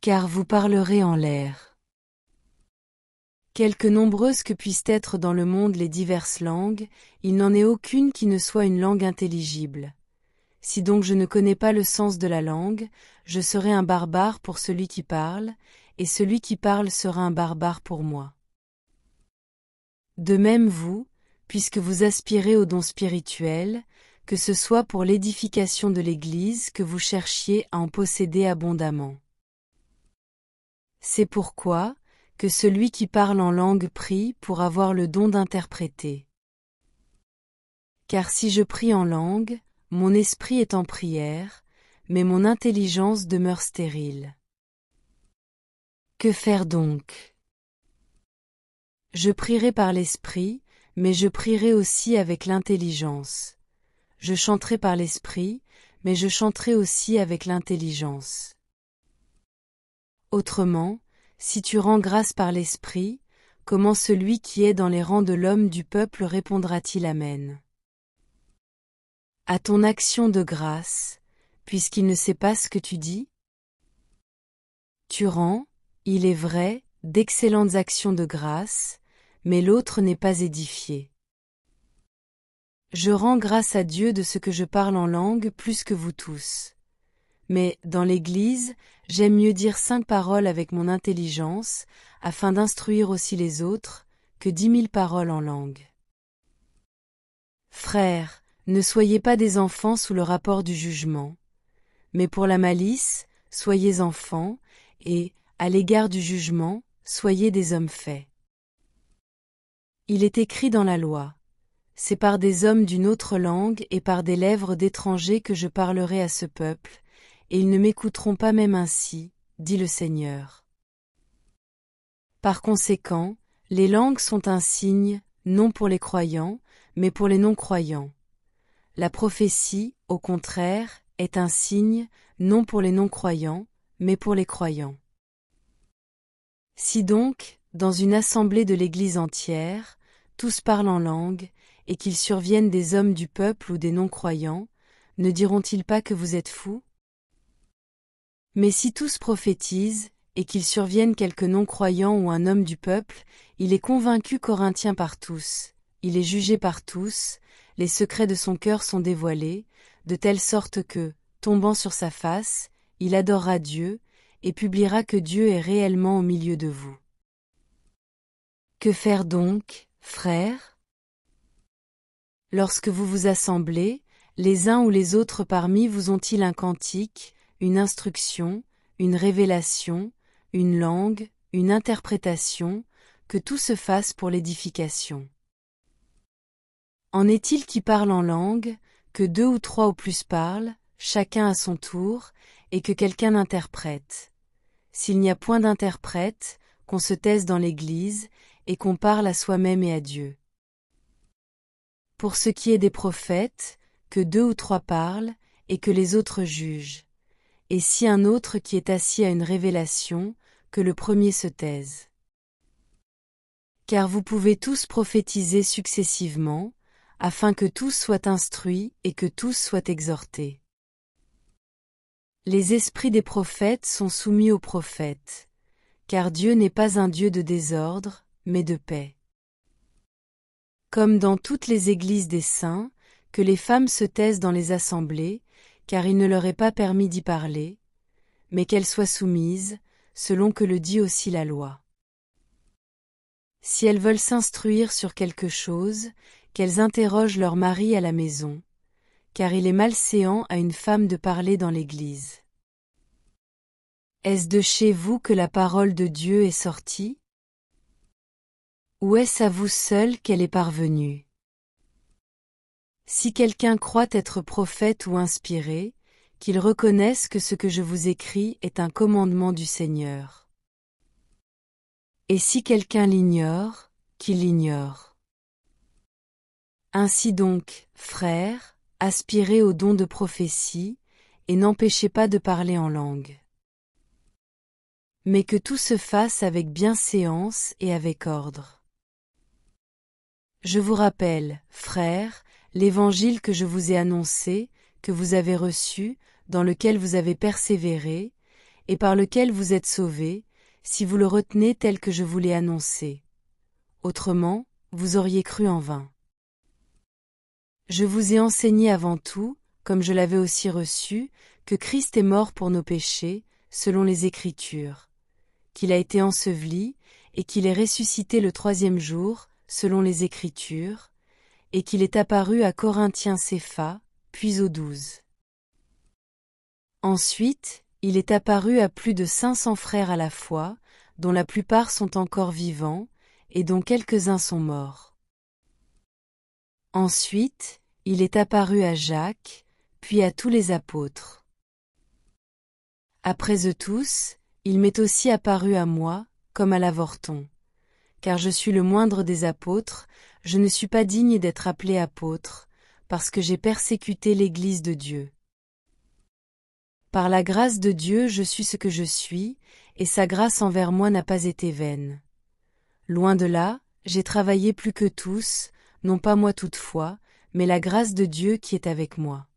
Car vous parlerez en l'air. Quelque nombreuses que puissent être dans le monde les diverses langues, il n'en est aucune qui ne soit une langue intelligible. Si donc je ne connais pas le sens de la langue, je serai un barbare pour celui qui parle, et celui qui parle sera un barbare pour moi. De même vous, puisque vous aspirez aux dons spirituels, que ce soit pour l'édification de l'Église que vous cherchiez à en posséder abondamment. C'est pourquoi, que celui qui parle en langue prie pour avoir le don d'interpréter. Car si je prie en langue, mon esprit est en prière, mais mon intelligence demeure stérile. Que faire donc? Je prierai par l'esprit, mais je prierai aussi avec l'intelligence. Je chanterai par l'esprit, mais je chanterai aussi avec l'intelligence. Autrement, si tu rends grâce par l'esprit, comment celui qui est dans les rangs de l'homme du peuple répondra-t-il Amen? À ton action de grâce, puisqu'il ne sait pas ce que tu dis? Tu rends, il est vrai, d'excellentes actions de grâce, mais l'autre n'est pas édifié. Je rends grâce à Dieu de ce que je parle en langue plus que vous tous. Mais, dans l'Église, j'aime mieux dire 5 paroles avec mon intelligence, afin d'instruire aussi les autres, que 10 000 paroles en langue. Frères, ne soyez pas des enfants sous le rapport du jugement. Mais pour la malice, soyez enfants, et, à l'égard du jugement, soyez des hommes faits. Il est écrit dans la loi. C'est par des hommes d'une autre langue et par des lèvres d'étrangers que je parlerai à ce peuple, et ils ne m'écouteront pas même ainsi, dit le Seigneur. Par conséquent, les langues sont un signe, non pour les croyants, mais pour les non-croyants. La prophétie, au contraire, est un signe, non pour les non-croyants, mais pour les croyants. Si donc, dans une assemblée de l'Église entière, tous parlent en langue, et qu'il survienne des hommes du peuple ou des non-croyants, ne diront-ils pas que vous êtes fous? Mais si tous prophétisent, et qu'il survienne quelque non-croyant ou un homme du peuple, il est convaincu Corinthien par tous, il est jugé par tous, les secrets de son cœur sont dévoilés, de telle sorte que, tombant sur sa face, il adorera Dieu, et publiera que Dieu est réellement au milieu de vous. Que faire donc, frères? Lorsque vous vous assemblez, les uns ou les autres parmi vous ont-ils un cantique, une instruction, une révélation, une langue, une interprétation, que tout se fasse pour l'édification. En est-il qui parle en langue, que 2 ou 3 au plus parlent, chacun à son tour, et que quelqu'un interprète? S'il n'y a point d'interprète, qu'on se taise dans l'Église, et qu'on parle à soi-même et à Dieu. Pour ce qui est des prophètes, que 2 ou 3 parlent, et que les autres jugent. Et si un autre qui est assis à une révélation, que le premier se taise. Car vous pouvez tous prophétiser successivement, afin que tous soient instruits et que tous soient exhortés. Les esprits des prophètes sont soumis aux prophètes, car Dieu n'est pas un Dieu de désordre, mais de paix. Comme dans toutes les églises des saints, que les femmes se taisent dans les assemblées, car il ne leur est pas permis d'y parler, mais qu'elles soient soumises, selon que le dit aussi la loi. Si elles veulent s'instruire sur quelque chose, qu'elles interrogent leur mari à la maison, car il est malséant à une femme de parler dans l'Église. Est-ce de chez vous que la parole de Dieu est sortie? Ou est-ce à vous seul qu'elle est parvenue? Si quelqu'un croit être prophète ou inspiré, qu'il reconnaisse que ce que je vous écris est un commandement du Seigneur. Et si quelqu'un l'ignore, qu'il l'ignore. Ainsi donc, frères, aspirez au don de prophétie, et n'empêchez pas de parler en langue. Mais que tout se fasse avec bienséance et avec ordre. Je vous rappelle, frères, l'évangile que je vous ai annoncé, que vous avez reçu, dans lequel vous avez persévéré, et par lequel vous êtes sauvés, si vous le retenez tel que je vous l'ai annoncé. Autrement, vous auriez cru en vain. Je vous ai enseigné avant tout, comme je l'avais aussi reçu, que Christ est mort pour nos péchés, selon les Écritures, qu'il a été enseveli, et qu'il est ressuscité le 3e jour, selon les Écritures, et qu'il est apparu à Corinthiens Cépha, puis aux 12. Ensuite, il est apparu à plus de 500 frères à la fois, dont la plupart sont encore vivants, et dont quelques-uns sont morts. Ensuite, il est apparu à Jacques, puis à tous les apôtres. Après eux tous, il m'est aussi apparu à moi, comme à l'avorton. Car je suis le moindre des apôtres, je ne suis pas digne d'être appelé apôtre, parce que j'ai persécuté l'Église de Dieu. Par la grâce de Dieu je suis ce que je suis, et sa grâce envers moi n'a pas été vaine. Loin de là, j'ai travaillé plus que tous, non pas moi toutefois, mais la grâce de Dieu qui est avec moi.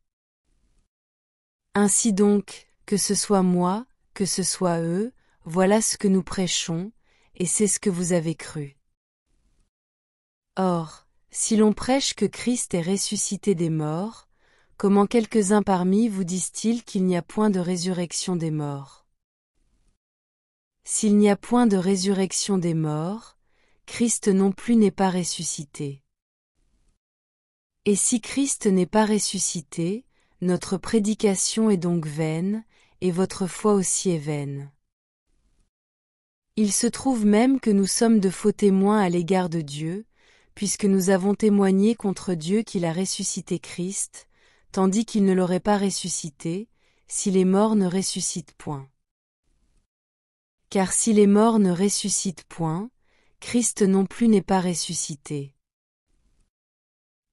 Ainsi donc, que ce soit moi, que ce soit eux, voilà ce que nous prêchons, et c'est ce que vous avez cru. Or, si l'on prêche que Christ est ressuscité des morts, comment quelques-uns parmi vous disent-ils qu'il n'y a point de résurrection des morts? S'il n'y a point de résurrection des morts, Christ non plus n'est pas ressuscité. Et si Christ n'est pas ressuscité, notre prédication est donc vaine, et votre foi aussi est vaine. Il se trouve même que nous sommes de faux témoins à l'égard de Dieu, puisque nous avons témoigné contre Dieu qu'il a ressuscité Christ, tandis qu'il ne l'aurait pas ressuscité, si les morts ne ressuscitent point. Car si les morts ne ressuscitent point, Christ non plus n'est pas ressuscité.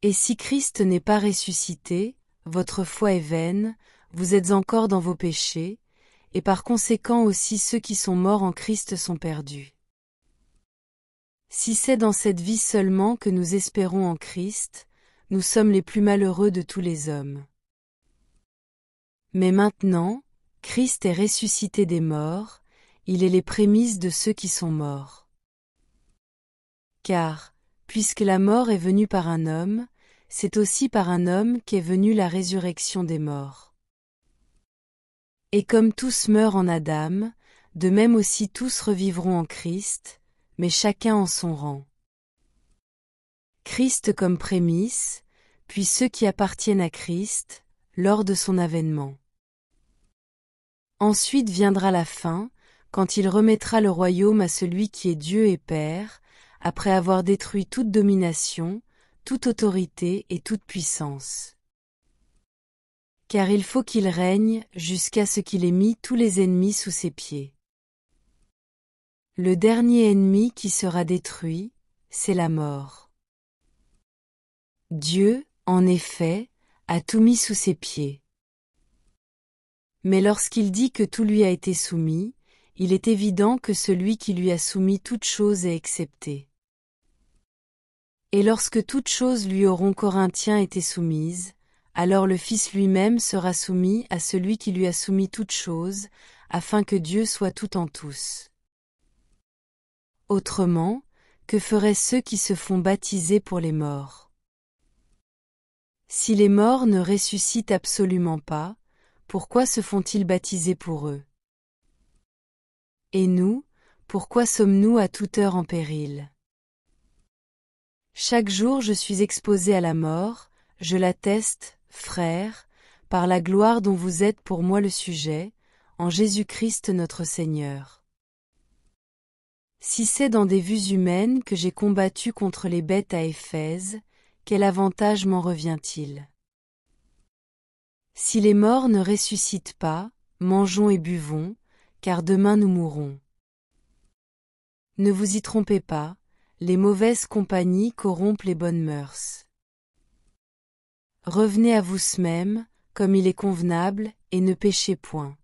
Et si Christ n'est pas ressuscité, votre foi est vaine, vous êtes encore dans vos péchés, et par conséquent aussi ceux qui sont morts en Christ sont perdus. Si c'est dans cette vie seulement que nous espérons en Christ, nous sommes les plus malheureux de tous les hommes. Mais maintenant, Christ est ressuscité des morts, il est les prémices de ceux qui sont morts. Car, puisque la mort est venue par un homme, c'est aussi par un homme qu'est venue la résurrection des morts. Et comme tous meurent en Adam, de même aussi tous revivront en Christ, mais chacun en son rang. Christ comme prémisse, puis ceux qui appartiennent à Christ, lors de son avènement. Ensuite viendra la fin, quand il remettra le royaume à celui qui est Dieu et Père, après avoir détruit toute domination, toute autorité et toute puissance. Car il faut qu'il règne jusqu'à ce qu'il ait mis tous les ennemis sous ses pieds. Le dernier ennemi qui sera détruit, c'est la mort. Dieu, en effet, a tout mis sous ses pieds. Mais lorsqu'il dit que tout lui a été soumis, il est évident que celui qui lui a soumis toute chose est excepté. Et lorsque toutes choses lui auront Corinthiens été soumises, alors le Fils lui-même sera soumis à celui qui lui a soumis toutes choses, afin que Dieu soit tout en tous. Autrement, que feraient ceux qui se font baptiser pour les morts? Si les morts ne ressuscitent absolument pas, pourquoi se font-ils baptiser pour eux? Et nous, pourquoi sommes-nous à toute heure en péril? Chaque jour je suis exposé à la mort, je l'atteste, frères, par la gloire dont vous êtes pour moi le sujet, en Jésus-Christ notre Seigneur. Si c'est dans des vues humaines que j'ai combattu contre les bêtes à Éphèse, quel avantage m'en revient-il? Si les morts ne ressuscitent pas, mangeons et buvons, car demain nous mourrons. Ne vous y trompez pas, les mauvaises compagnies corrompent les bonnes mœurs. Revenez à vous-même, comme il est convenable, et ne péchez point.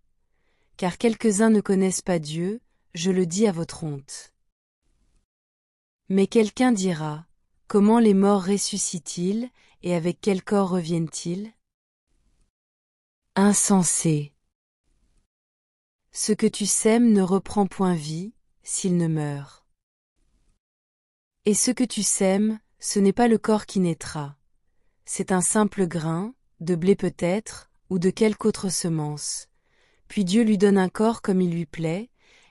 Car quelques-uns ne connaissent pas Dieu, je le dis à votre honte. Mais quelqu'un dira, comment les morts ressuscitent-ils, et avec quel corps reviennent-ils? Insensé. Ce que tu sèmes ne reprend point vie, s'il ne meurt. Et ce que tu sèmes, ce n'est pas le corps qui naîtra. C'est un simple grain, de blé peut-être, ou de quelque autre semence. Puis Dieu lui donne un corps comme il lui plaît,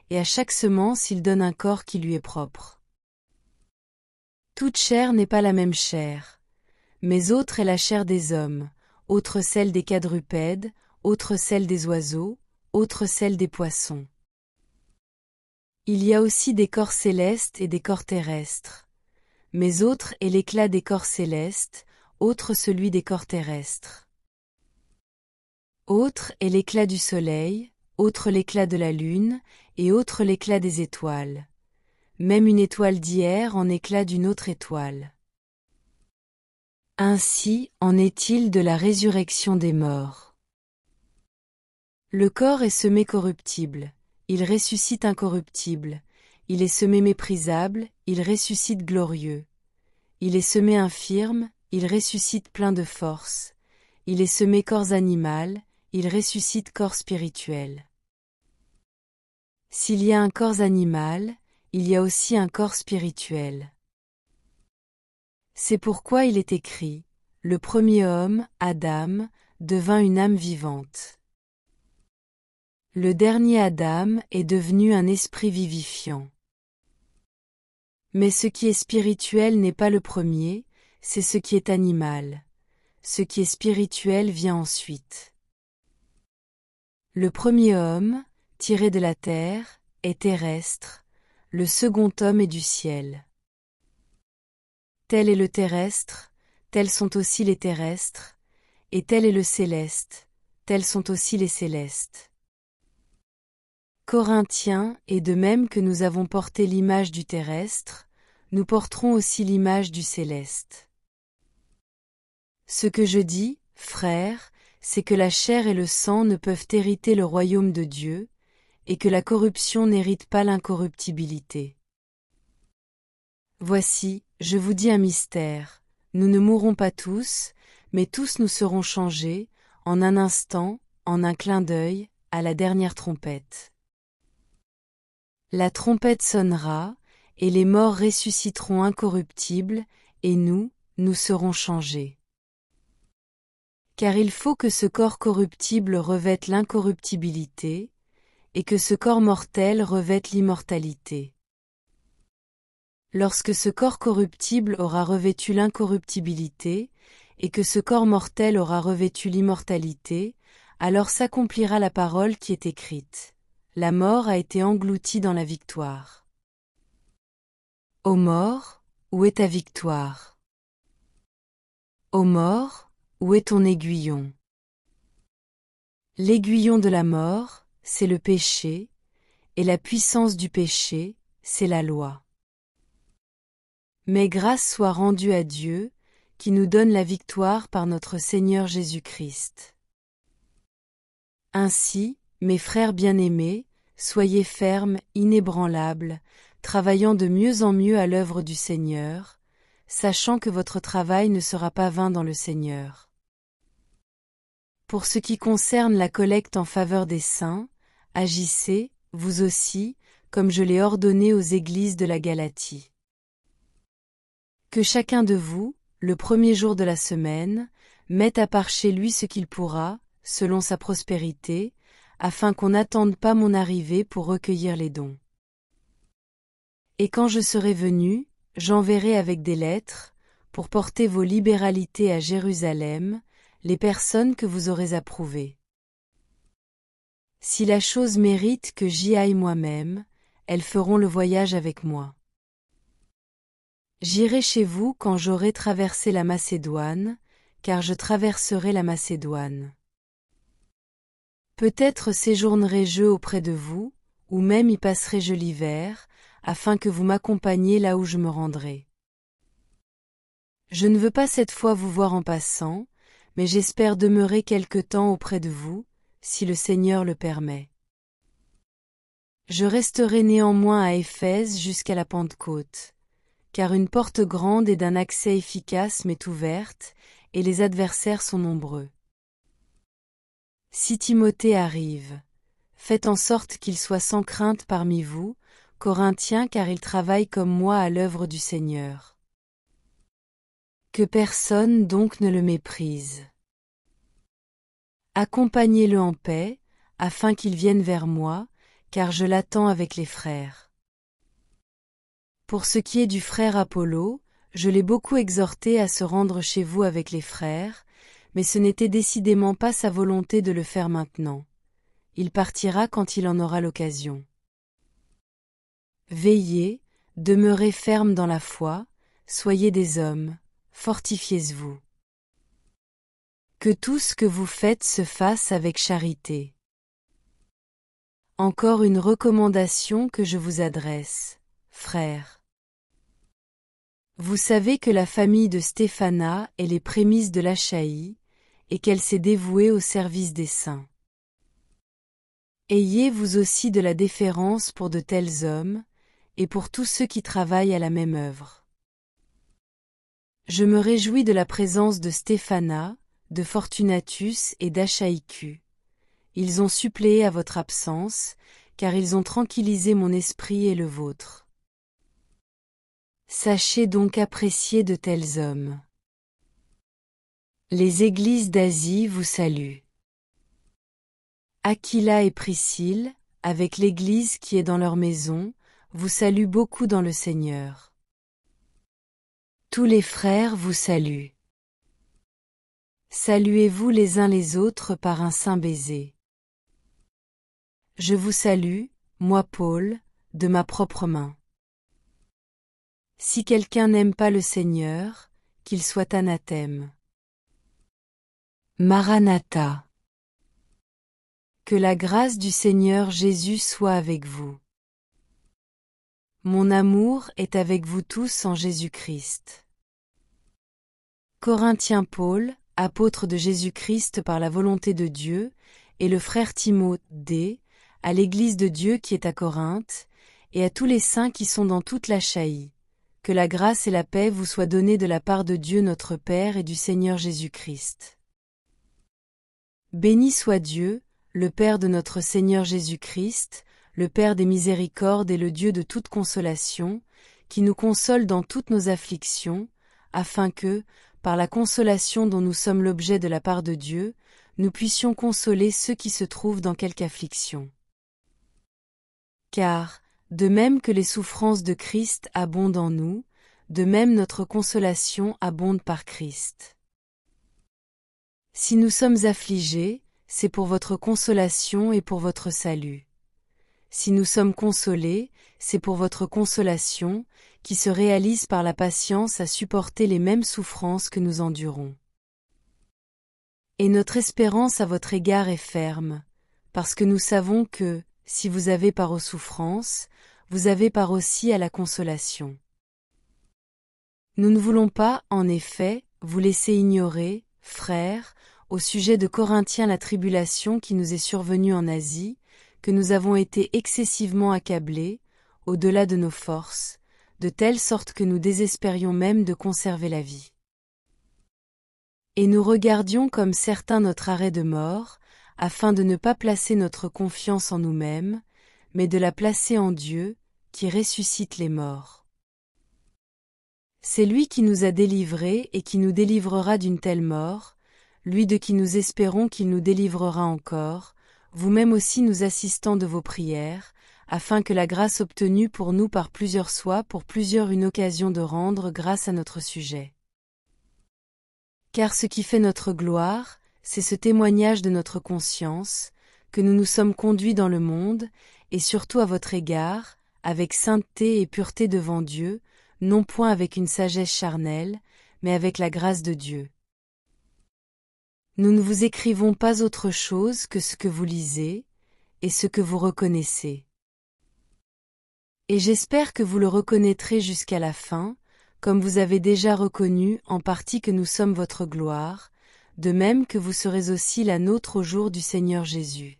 et à chaque semence il donne un corps qui lui est propre. Toute chair n'est pas la même chair, mais autre est la chair des hommes, autre celle des quadrupèdes, autre celle des oiseaux, autre celle des poissons. Il y a aussi des corps célestes et des corps terrestres, mais autre est l'éclat des corps célestes, autre celui des corps terrestres. Autre est l'éclat du soleil, autre l'éclat de la lune, et autre l'éclat des étoiles. Même une étoile d'hier en éclat d'une autre étoile. Ainsi en est-il de la résurrection des morts. Le corps est semé corruptible, il ressuscite incorruptible, il est semé méprisable, il ressuscite glorieux. Il est semé infirme, il ressuscite plein de force. Il est semé corps animal, il ressuscite corps spirituel. S'il y a un corps animal, il y a aussi un corps spirituel. C'est pourquoi il est écrit, le premier homme, Adam, devint une âme vivante. Le dernier Adam est devenu un esprit vivifiant. Mais ce qui est spirituel n'est pas le premier, c'est ce qui est animal. Ce qui est spirituel vient ensuite. Le premier homme, tiré de la terre, est terrestre, le second homme est du ciel. Tel est le terrestre, tels sont aussi les terrestres, et tel est le céleste, tels sont aussi les célestes. Corinthiens, et de même que nous avons porté l'image du terrestre, nous porterons aussi l'image du céleste. Ce que je dis, frères, c'est que la chair et le sang ne peuvent hériter le royaume de Dieu, et que la corruption n'hérite pas l'incorruptibilité. Voici, je vous dis un mystère, nous ne mourrons pas tous, mais tous nous serons changés, en un instant, en un clin d'œil, à la dernière trompette. La trompette sonnera, et les morts ressusciteront incorruptibles, et nous serons changés. Car il faut que ce corps corruptible revête l'incorruptibilité, et que ce corps mortel revête l'immortalité. Lorsque ce corps corruptible aura revêtu l'incorruptibilité, et que ce corps mortel aura revêtu l'immortalité, alors s'accomplira la parole qui est écrite. La mort a été engloutie dans la victoire. Ô mort, où est ta victoire? Ô mort, où est ton aiguillon? L'aiguillon de la mort, c'est le péché, et la puissance du péché, c'est la loi. Mais grâce soit rendue à Dieu, qui nous donne la victoire par notre Seigneur Jésus-Christ. Ainsi, mes frères bien-aimés, soyez fermes, inébranlables, travaillant de mieux en mieux à l'œuvre du Seigneur, sachant que votre travail ne sera pas vain dans le Seigneur. Pour ce qui concerne la collecte en faveur des saints, agissez, vous aussi, comme je l'ai ordonné aux églises de la Galatie. Que chacun de vous, le premier jour de la semaine, mette à part chez lui ce qu'il pourra, selon sa prospérité, afin qu'on n'attende pas mon arrivée pour recueillir les dons. Et quand je serai venu, j'enverrai avec des lettres, pour porter vos libéralités à Jérusalem, les personnes que vous aurez approuvées. Si la chose mérite que j'y aille moi-même, elles feront le voyage avec moi. J'irai chez vous quand j'aurai traversé la Macédoine, car je traverserai la Macédoine. Peut-être séjournerai-je auprès de vous, ou même y passerai-je l'hiver, afin que vous m'accompagniez là où je me rendrai. Je ne veux pas cette fois vous voir en passant, mais j'espère demeurer quelque temps auprès de vous, si le Seigneur le permet. Je resterai néanmoins à Éphèse jusqu'à la Pentecôte, car une porte grande et d'un accès efficace m'est ouverte, et les adversaires sont nombreux. Si Timothée arrive, faites en sorte qu'il soit sans crainte parmi vous, Corinthiens, car il travaille comme moi à l'œuvre du Seigneur. Que personne donc ne le méprise. Accompagnez-le en paix, afin qu'il vienne vers moi, car je l'attends avec les frères. Pour ce qui est du frère Apollo, je l'ai beaucoup exhorté à se rendre chez vous avec les frères, mais ce n'était décidément pas sa volonté de le faire maintenant. Il partira quand il en aura l'occasion. Veillez, demeurez fermes dans la foi, soyez des hommes, fortifiez-vous. Que tout ce que vous faites se fasse avec charité. Encore une recommandation que je vous adresse, frères. Vous savez que la famille de Stéphana est les prémices de l'Achaïe, et qu'elle s'est dévouée au service des saints. Ayez vous aussi de la déférence pour de tels hommes, et pour tous ceux qui travaillent à la même œuvre. Je me réjouis de la présence de Stéphana, de Fortunatus et d'Achaïcu. Ils ont suppléé à votre absence, car ils ont tranquillisé mon esprit et le vôtre. Sachez donc apprécier de tels hommes. Les églises d'Asie vous saluent. Aquila et Priscille, avec l'église qui est dans leur maison, vous saluent beaucoup dans le Seigneur. Tous les frères vous saluent. Saluez-vous les uns les autres par un saint baiser. Je vous salue, moi Paul, de ma propre main. Si quelqu'un n'aime pas le Seigneur, qu'il soit anathème. Maranatha. Que la grâce du Seigneur Jésus soit avec vous. Mon amour est avec vous tous en Jésus-Christ. Corinthien Paul, apôtre de Jésus-Christ par la volonté de Dieu, et le frère Timothée, à l'Église de Dieu qui est à Corinthe, et à tous les saints qui sont dans toute l'Achaïe. Que la grâce et la paix vous soient données de la part de Dieu notre Père et du Seigneur Jésus-Christ. Béni soit Dieu, le Père de notre Seigneur Jésus-Christ, le Père des miséricordes et le Dieu de toute consolation, qui nous console dans toutes nos afflictions, afin que, par la consolation dont nous sommes l'objet de la part de Dieu, nous puissions consoler ceux qui se trouvent dans quelque affliction. Car, de même que les souffrances de Christ abondent en nous, de même notre consolation abonde par Christ. Si nous sommes affligés, c'est pour votre consolation et pour votre salut. Si nous sommes consolés, c'est pour votre consolation, qui se réalise par la patience à supporter les mêmes souffrances que nous endurons. Et notre espérance à votre égard est ferme, parce que nous savons que, si vous avez part aux souffrances, vous avez part aussi à la consolation. Nous ne voulons pas, en effet, vous laisser ignorer, frères, au sujet de Corinthiens la tribulation qui nous est survenue en Asie, que nous avons été excessivement accablés, au-delà de nos forces, de telle sorte que nous désespérions même de conserver la vie. Et nous regardions comme certains notre arrêt de mort, afin de ne pas placer notre confiance en nous-mêmes, mais de la placer en Dieu, qui ressuscite les morts. C'est lui qui nous a délivrés et qui nous délivrera d'une telle mort, lui de qui nous espérons qu'il nous délivrera encore, vous-même aussi nous assistant de vos prières, afin que la grâce obtenue pour nous par plusieurs soit pour plusieurs une occasion de rendre grâce à notre sujet. Car ce qui fait notre gloire, c'est ce témoignage de notre conscience, que nous nous sommes conduits dans le monde, et surtout à votre égard, avec sainteté et pureté devant Dieu, non point avec une sagesse charnelle, mais avec la grâce de Dieu. Nous ne vous écrivons pas autre chose que ce que vous lisez, et ce que vous reconnaissez. Et j'espère que vous le reconnaîtrez jusqu'à la fin, comme vous avez déjà reconnu en partie que nous sommes votre gloire, de même que vous serez aussi la nôtre au jour du Seigneur Jésus.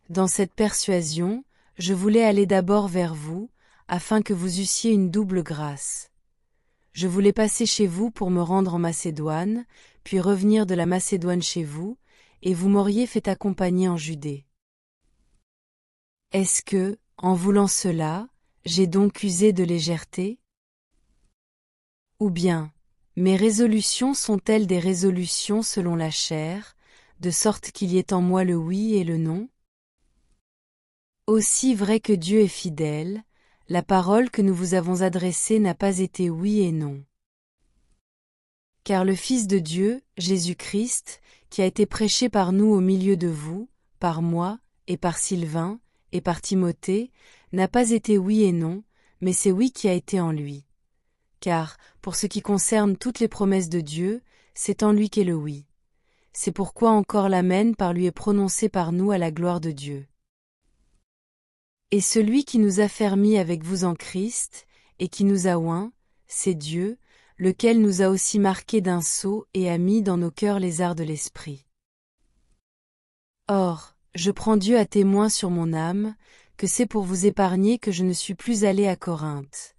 Dans cette persuasion, je voulais aller d'abord vers vous, afin que vous eussiez une double grâce. Je voulais passer chez vous pour me rendre en Macédoine, puis revenir de la Macédoine chez vous, et vous m'auriez fait accompagner en Judée. Est-ce que, en voulant cela, j'ai donc usé de légèreté? Ou bien, mes résolutions sont-elles des résolutions selon la chair, de sorte qu'il y ait en moi le oui et le non? Aussi vrai que Dieu est fidèle, la parole que nous vous avons adressée n'a pas été oui et non. Car le Fils de Dieu, Jésus-Christ, qui a été prêché par nous au milieu de vous, par moi, et par Sylvain, et par Timothée, n'a pas été oui et non, mais c'est oui qui a été en lui. Car, pour ce qui concerne toutes les promesses de Dieu, c'est en lui qu'est le oui. C'est pourquoi encore l'amen par lui est prononcé par nous à la gloire de Dieu. Et celui qui nous a fermis avec vous en Christ, et qui nous a oints, c'est Dieu, lequel nous a aussi marqués d'un sceau et a mis dans nos cœurs les arts de l'esprit. Or, je prends Dieu à témoin sur mon âme, que c'est pour vous épargner que je ne suis plus allé à Corinthe.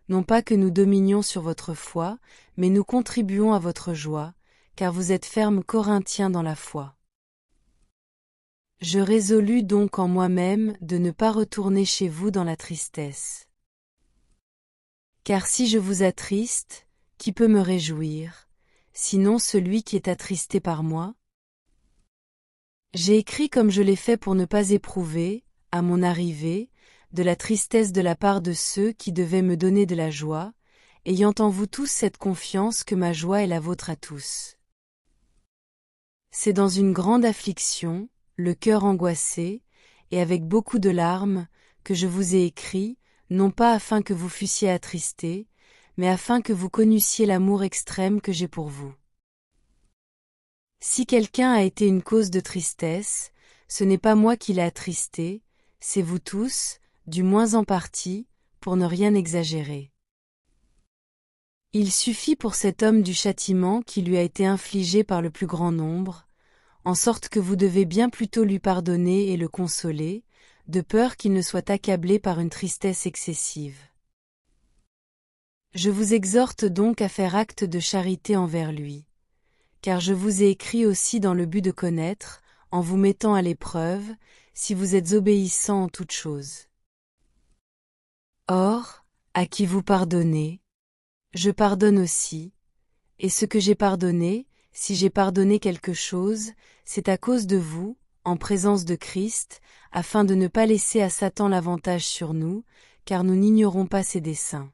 Non pas que nous dominions sur votre foi, mais nous contribuons à votre joie, car vous êtes fermes Corinthiens dans la foi. Je résolus donc en moi-même de ne pas retourner chez vous dans la tristesse. Car si je vous attriste, qui peut me réjouir? sinon celui qui est attristé par moi? J'ai écrit comme je l'ai fait pour ne pas éprouver, à mon arrivée, de la tristesse de la part de ceux qui devaient me donner de la joie, ayant en vous tous cette confiance que ma joie est la vôtre à tous. C'est dans une grande affliction, le cœur angoissé, et avec beaucoup de larmes, que je vous ai écrit, non pas afin que vous fussiez attristés, mais afin que vous connussiez l'amour extrême que j'ai pour vous. Si quelqu'un a été une cause de tristesse, ce n'est pas moi qui l'ai attristé, c'est vous tous, du moins en partie, pour ne rien exagérer. Il suffit pour cet homme du châtiment qui lui a été infligé par le plus grand nombre, en sorte que vous devez bien plutôt lui pardonner et le consoler, de peur qu'il ne soit accablé par une tristesse excessive. Je vous exhorte donc à faire acte de charité envers lui. Car je vous ai écrit aussi dans le but de connaître, en vous mettant à l'épreuve, si vous êtes obéissants en toutes choses. Or, à qui vous pardonnez, je pardonne aussi, et ce que j'ai pardonné, si j'ai pardonné quelque chose, c'est à cause de vous, en présence de Christ, afin de ne pas laisser à Satan l'avantage sur nous, car nous n'ignorons pas ses desseins.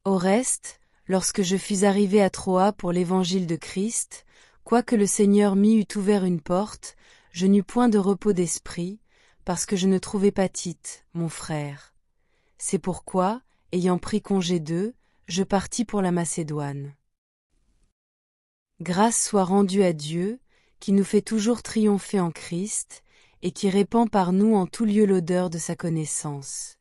Au reste, lorsque je fus arrivé à Troas pour l'évangile de Christ, quoique le Seigneur m'y eût ouvert une porte, je n'eus point de repos d'esprit, parce que je ne trouvais pas Tite, mon frère. C'est pourquoi, ayant pris congé d'eux, je partis pour la Macédoine. Grâce soit rendue à Dieu, qui nous fait toujours triompher en Christ, et qui répand par nous en tout lieu l'odeur de sa connaissance.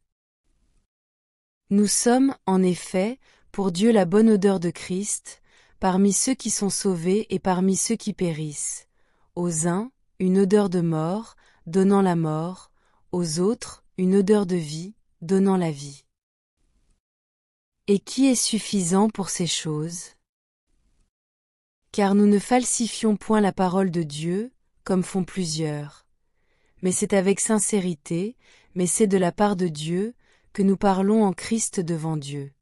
Nous sommes, en effet, pour Dieu la bonne odeur de Christ, parmi ceux qui sont sauvés et parmi ceux qui périssent. Aux uns, une odeur de mort, donnant la mort, aux autres, une odeur de vie, donnant la vie. Et qui est suffisant pour ces choses? Car nous ne falsifions point la parole de Dieu, comme font plusieurs. Mais c'est avec sincérité, mais c'est de la part de Dieu, que nous parlons en Christ devant Dieu.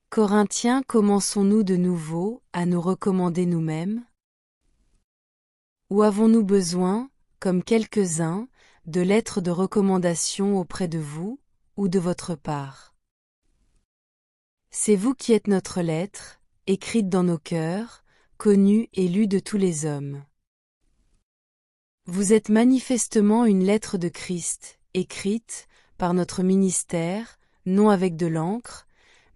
Corinthiens, commençons-nous de nouveau à nous recommander nous-mêmes? Ou avons-nous besoin, comme quelques-uns, de lettres de recommandation auprès de vous, ou de votre part? C'est vous qui êtes notre lettre, écrite dans nos cœurs, connue et lue de tous les hommes. Vous êtes manifestement une lettre de Christ, écrite, par notre ministère, non avec de l'encre,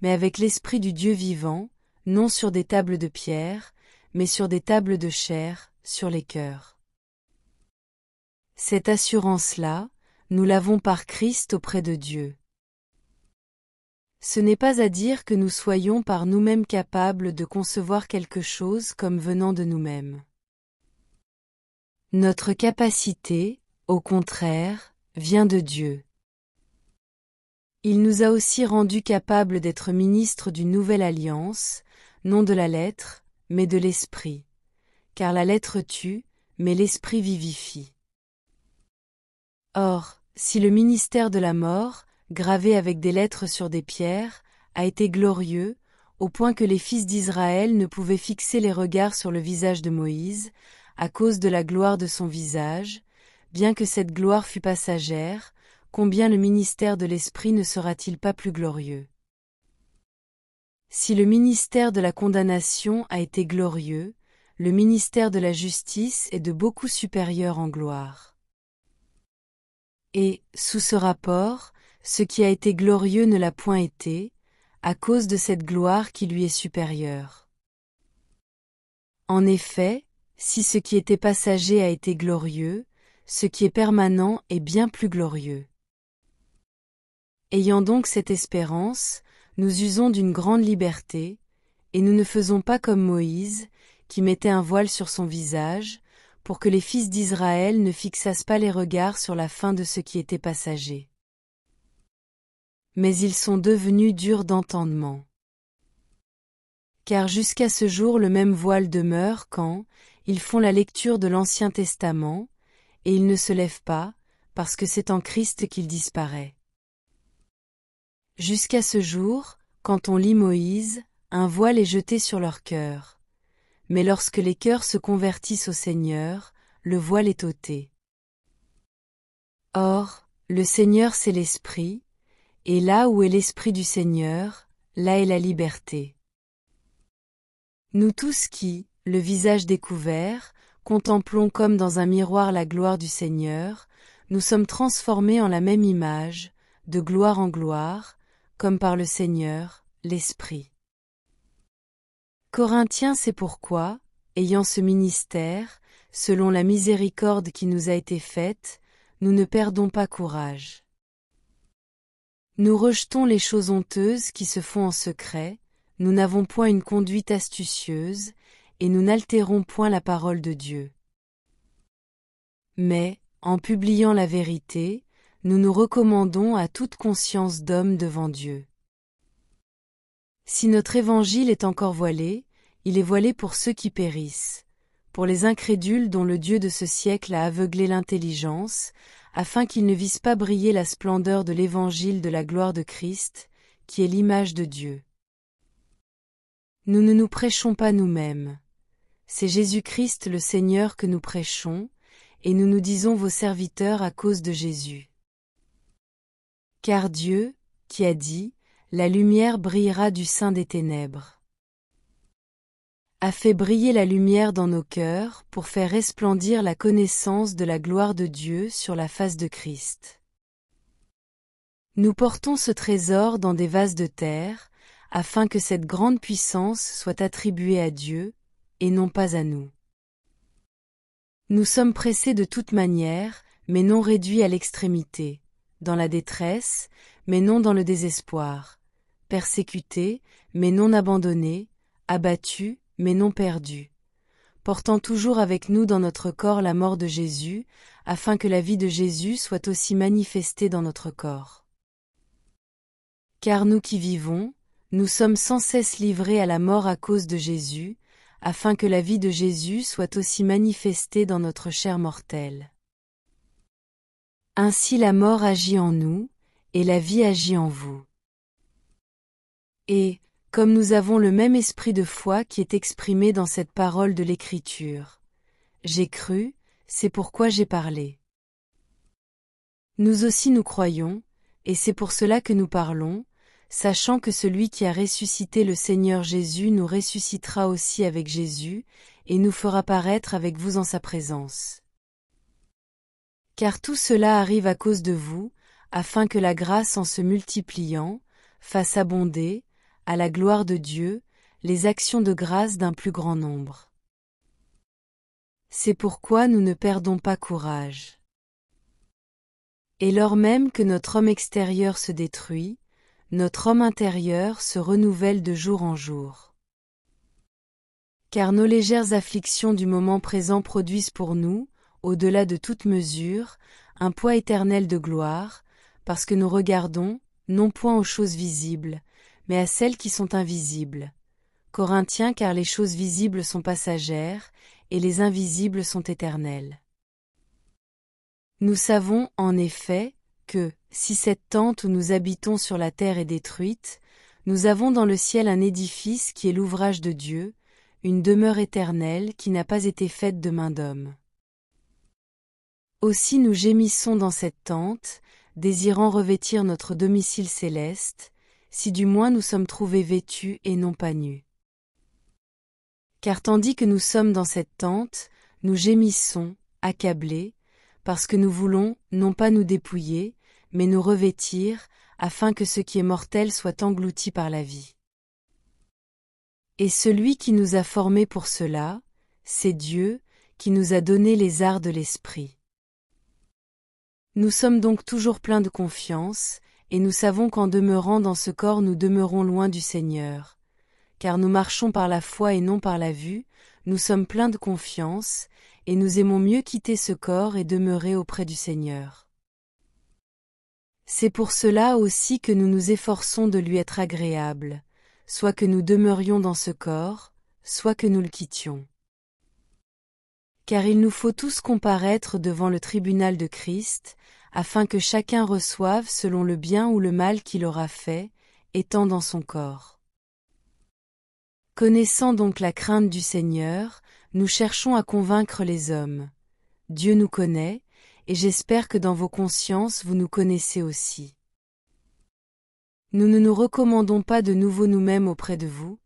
mais avec l'Esprit du Dieu vivant, non sur des tables de pierre, mais sur des tables de chair, sur les cœurs. Cette assurance-là, nous l'avons par Christ auprès de Dieu. Ce n'est pas à dire que nous soyons par nous-mêmes capables de concevoir quelque chose comme venant de nous-mêmes. Notre capacité, au contraire, vient de Dieu. Il nous a aussi rendus capables d'être ministres d'une nouvelle alliance, non de la lettre, mais de l'esprit. Car la lettre tue, mais l'esprit vivifie. Or, si le ministère de la mort, gravé avec des lettres sur des pierres, a été glorieux, au point que les fils d'Israël ne pouvaient fixer les regards sur le visage de Moïse, à cause de la gloire de son visage, bien que cette gloire fût passagère, combien le ministère de l'Esprit ne sera-t-il pas plus glorieux? Si le ministère de la condamnation a été glorieux, le ministère de la justice est de beaucoup supérieur en gloire. Et, sous ce rapport, ce qui a été glorieux ne l'a point été, à cause de cette gloire qui lui est supérieure. En effet, si ce qui était passager a été glorieux, ce qui est permanent est bien plus glorieux. Ayant donc cette espérance, nous usons d'une grande liberté, et nous ne faisons pas comme Moïse, qui mettait un voile sur son visage, pour que les fils d'Israël ne fixassent pas les regards sur la fin de ce qui était passager. Mais ils sont devenus durs d'entendement. Car jusqu'à ce jour le même voile demeure quand ils font la lecture de l'Ancien Testament, et il ne se lève pas, parce que c'est en Christ qu'il disparaît. Jusqu'à ce jour, quand on lit Moïse, un voile est jeté sur leur cœur. Mais lorsque les cœurs se convertissent au Seigneur, le voile est ôté. Or, le Seigneur c'est l'Esprit, et là où est l'Esprit du Seigneur, là est la liberté. Nous tous qui, le visage découvert, contemplons comme dans un miroir la gloire du Seigneur, nous sommes transformés en la même image, de gloire en gloire, comme par le Seigneur, l'Esprit. Corinthiens, c'est pourquoi, ayant ce ministère, selon la miséricorde qui nous a été faite, nous ne perdons pas courage. Nous rejetons les choses honteuses qui se font en secret, nous n'avons point une conduite astucieuse, et nous n'altérons point la parole de Dieu. Mais, en publiant la vérité, nous nous recommandons à toute conscience d'homme devant Dieu. Si notre évangile est encore voilé, il est voilé pour ceux qui périssent, pour les incrédules dont le Dieu de ce siècle a aveuglé l'intelligence, afin qu'ils ne vissent pas briller la splendeur de l'évangile de la gloire de Christ, qui est l'image de Dieu. Nous ne nous prêchons pas nous-mêmes. C'est Jésus-Christ le Seigneur que nous prêchons, et nous nous disons vos serviteurs à cause de Jésus. Car Dieu, qui a dit, la lumière brillera du sein des ténèbres, a fait briller la lumière dans nos cœurs pour faire resplendir la connaissance de la gloire de Dieu sur la face de Christ. Nous portons ce trésor dans des vases de terre, afin que cette grande puissance soit attribuée à Dieu, et non pas à nous. Nous sommes pressés de toute manière, mais non réduits à l'extrémité, dans la détresse, mais non dans le désespoir, persécutés, mais non abandonnés, abattus, mais non perdus, portant toujours avec nous dans notre corps la mort de Jésus, afin que la vie de Jésus soit aussi manifestée dans notre corps. Car nous qui vivons, nous sommes sans cesse livrés à la mort à cause de Jésus, afin que la vie de Jésus soit aussi manifestée dans notre chair mortelle. Ainsi la mort agit en nous, et la vie agit en vous. Et, comme nous avons le même esprit de foi qui est exprimé dans cette parole de l'Écriture, j'ai cru, c'est pourquoi j'ai parlé. Nous aussi nous croyons, et c'est pour cela que nous parlons, sachant que celui qui a ressuscité le Seigneur Jésus nous ressuscitera aussi avec Jésus, et nous fera paraître avec vous en sa présence. Car tout cela arrive à cause de vous, afin que la grâce en se multipliant, fasse abonder, à la gloire de Dieu, les actions de grâce d'un plus grand nombre. C'est pourquoi nous ne perdons pas courage. Et lors même que notre homme extérieur se détruit, notre homme intérieur se renouvelle de jour en jour. Car nos légères afflictions du moment présent produisent pour nous, au-delà de toute mesure, un poids éternel de gloire, parce que nous regardons, non point aux choses visibles, mais à celles qui sont invisibles. Corinthiens, car les choses visibles sont passagères, et les invisibles sont éternelles. Nous savons, en effet, que, si cette tente où nous habitons sur la terre est détruite, nous avons dans le ciel un édifice qui est l'ouvrage de Dieu, une demeure éternelle qui n'a pas été faite de main d'homme. Aussi nous gémissons dans cette tente, désirant revêtir notre domicile céleste, si du moins nous sommes trouvés vêtus et non pas nus. Car tandis que nous sommes dans cette tente, nous gémissons, accablés, parce que nous voulons, non pas nous dépouiller, mais nous revêtir, afin que ce qui est mortel soit englouti par la vie. Et celui qui nous a formés pour cela, c'est Dieu, qui nous a donné les arts de l'esprit. Nous sommes donc toujours pleins de confiance, et nous savons qu'en demeurant dans ce corps nous demeurons loin du Seigneur. Car nous marchons par la foi et non par la vue, nous sommes pleins de confiance, et nous aimons mieux quitter ce corps et demeurer auprès du Seigneur. C'est pour cela aussi que nous nous efforçons de lui être agréables, soit que nous demeurions dans ce corps, soit que nous le quittions. Car il nous faut tous comparaître devant le tribunal de Christ, afin que chacun reçoive selon le bien ou le mal qu'il aura fait, étant dans son corps. Connaissant donc la crainte du Seigneur, nous cherchons à convaincre les hommes. Dieu nous connaît, et j'espère que dans vos consciences vous nous connaissez aussi. Nous ne nous recommandons pas de nouveau nous-mêmes auprès de vous,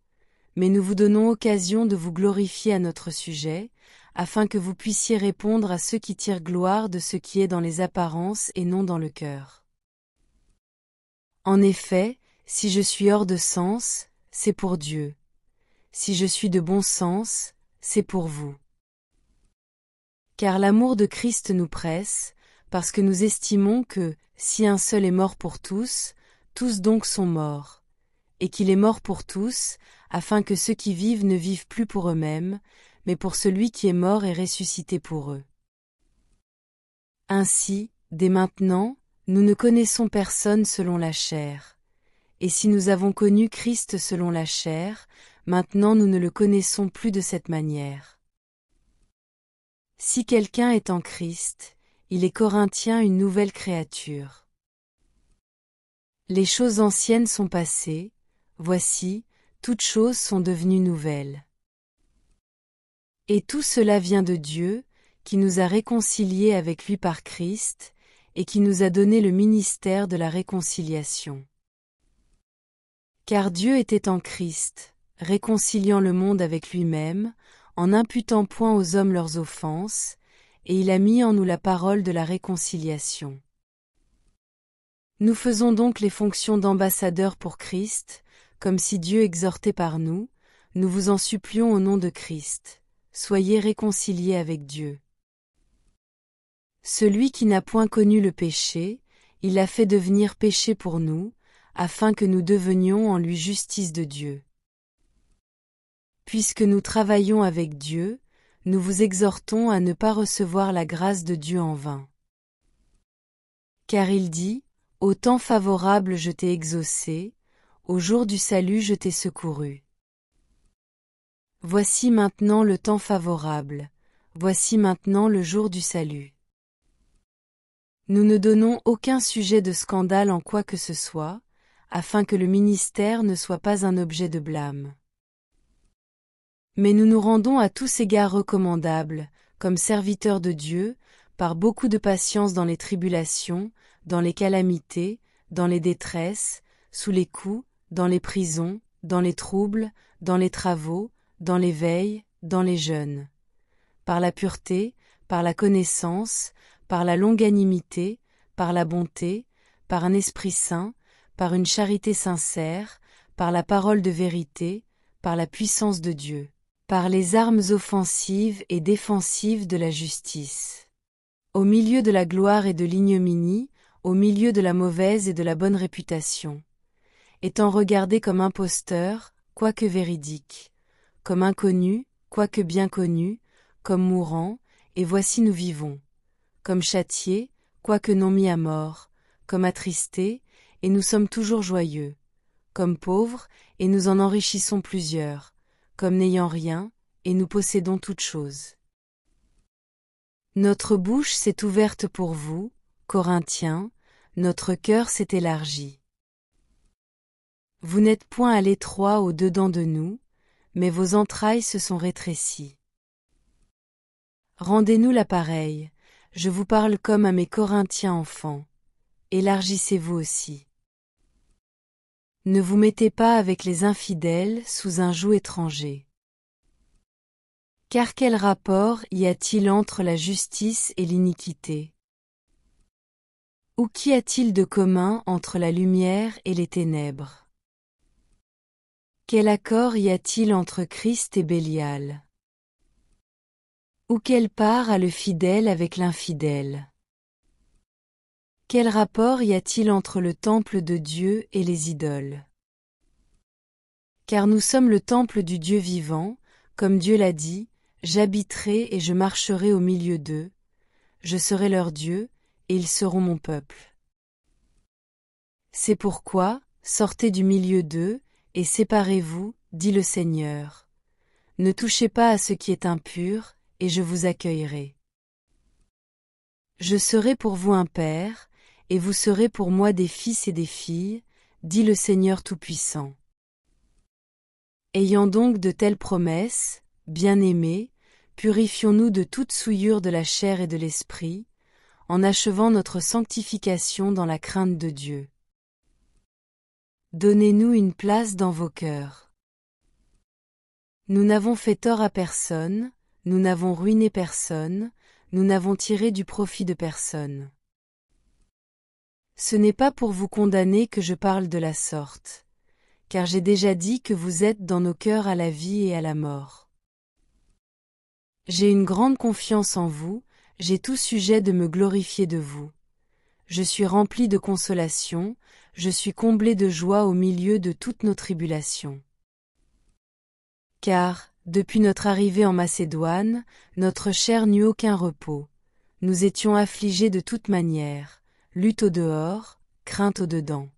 mais nous vous donnons occasion de vous glorifier à notre sujet, afin que vous puissiez répondre à ceux qui tirent gloire de ce qui est dans les apparences et non dans le cœur. En effet, si je suis hors de sens, c'est pour Dieu. Si je suis de bon sens, c'est pour vous. Car l'amour de Christ nous presse, parce que nous estimons que, si un seul est mort pour tous, tous donc sont morts, et qu'il est mort pour tous, afin que ceux qui vivent ne vivent plus pour eux-mêmes, mais pour celui qui est mort et ressuscité pour eux. Ainsi, dès maintenant, nous ne connaissons personne selon la chair. Et si nous avons connu Christ selon la chair, maintenant nous ne le connaissons plus de cette manière. Si quelqu'un est en Christ, il est Corinthien une nouvelle créature. Les choses anciennes sont passées, voici, toutes choses sont devenues nouvelles. Et tout cela vient de Dieu, qui nous a réconciliés avec lui par Christ, et qui nous a donné le ministère de la réconciliation. Car Dieu était en Christ, réconciliant le monde avec lui-même, en n'imputant point aux hommes leurs offenses, et il a mis en nous la parole de la réconciliation. Nous faisons donc les fonctions d'ambassadeurs pour Christ, comme si Dieu exhortait par nous, nous vous en supplions au nom de Christ, soyez réconciliés avec Dieu. Celui qui n'a point connu le péché, il l'a fait devenir péché pour nous, afin que nous devenions en lui justice de Dieu. Puisque nous travaillons avec Dieu, nous vous exhortons à ne pas recevoir la grâce de Dieu en vain. Car il dit, « Au temps favorable je t'ai exaucé, au jour du salut je t'ai secouru. » Voici maintenant le temps favorable, voici maintenant le jour du salut. Nous ne donnons aucun sujet de scandale en quoi que ce soit, afin que le ministère ne soit pas un objet de blâme. Mais nous nous rendons à tous égards recommandables, comme serviteurs de Dieu, par beaucoup de patience dans les tribulations, dans les calamités, dans les détresses, sous les coups, dans les prisons, dans les troubles, dans les travaux, dans les veilles, dans les jeûnes. Par la pureté, par la connaissance, par la longanimité, par la bonté, par un esprit saint, par une charité sincère, par la parole de vérité, par la puissance de Dieu, par les armes offensives et défensives de la justice. Au milieu de la gloire et de l'ignominie, au milieu de la mauvaise et de la bonne réputation. Étant regardé comme imposteur, quoique véridique, comme inconnu, quoique bien connu, comme mourant, et voici nous vivons, comme châtiés, quoique non mis à mort, comme attristés, et nous sommes toujours joyeux, comme pauvres, et nous en enrichissons plusieurs, comme n'ayant rien, et nous possédons toutes choses. Notre bouche s'est ouverte pour vous, Corinthiens, notre cœur s'est élargi. Vous n'êtes point à l'étroit au-dedans de nous, mais vos entrailles se sont rétrécies. Rendez-nous l'appareil, je vous parle comme à mes Corinthiens enfants, élargissez-vous aussi. Ne vous mettez pas avec les infidèles sous un joug étranger. Car quel rapport y a-t-il entre la justice et l'iniquité? Ou qu'y a-t-il de commun entre la lumière et les ténèbres? Quel accord y a-t-il entre Christ et Bélial? Ou quelle part a le fidèle avec l'infidèle? Quel rapport y a-t-il entre le temple de Dieu et les idoles? Car nous sommes le temple du Dieu vivant, comme Dieu l'a dit, j'habiterai et je marcherai au milieu d'eux, je serai leur Dieu, et ils seront mon peuple. C'est pourquoi, sortez du milieu d'eux, et séparez-vous, dit le Seigneur. Ne touchez pas à ce qui est impur, et je vous accueillerai. Je serai pour vous un père, et vous serez pour moi des fils et des filles, dit le Seigneur Tout-Puissant. Ayant donc de telles promesses, bien-aimés, purifions-nous de toute souillure de la chair et de l'esprit, en achevant notre sanctification dans la crainte de Dieu. Donnez-nous une place dans vos cœurs. Nous n'avons fait tort à personne, nous n'avons ruiné personne, nous n'avons tiré du profit de personne. Ce n'est pas pour vous condamner que je parle de la sorte, car j'ai déjà dit que vous êtes dans nos cœurs à la vie et à la mort. J'ai une grande confiance en vous, j'ai tout sujet de me glorifier de vous. Je suis rempli de consolation, je suis comblé de joie au milieu de toutes nos tribulations. Car, depuis notre arrivée en Macédoine, notre chair n'eut aucun repos. Nous étions affligés de toute manière, lutte au dehors, crainte au dedans.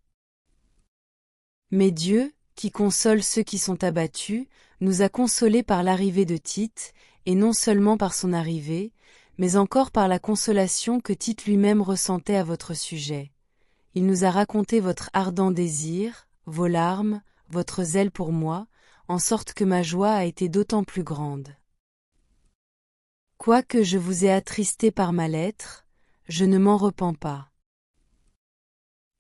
Mais Dieu, qui console ceux qui sont abattus, nous a consolés par l'arrivée de Tite, et non seulement par son arrivée, mais encore par la consolation que Tite lui-même ressentait à votre sujet. Il nous a raconté votre ardent désir, vos larmes, votre zèle pour moi, en sorte que ma joie a été d'autant plus grande. Quoique je vous ai attristé par ma lettre, je ne m'en repens pas.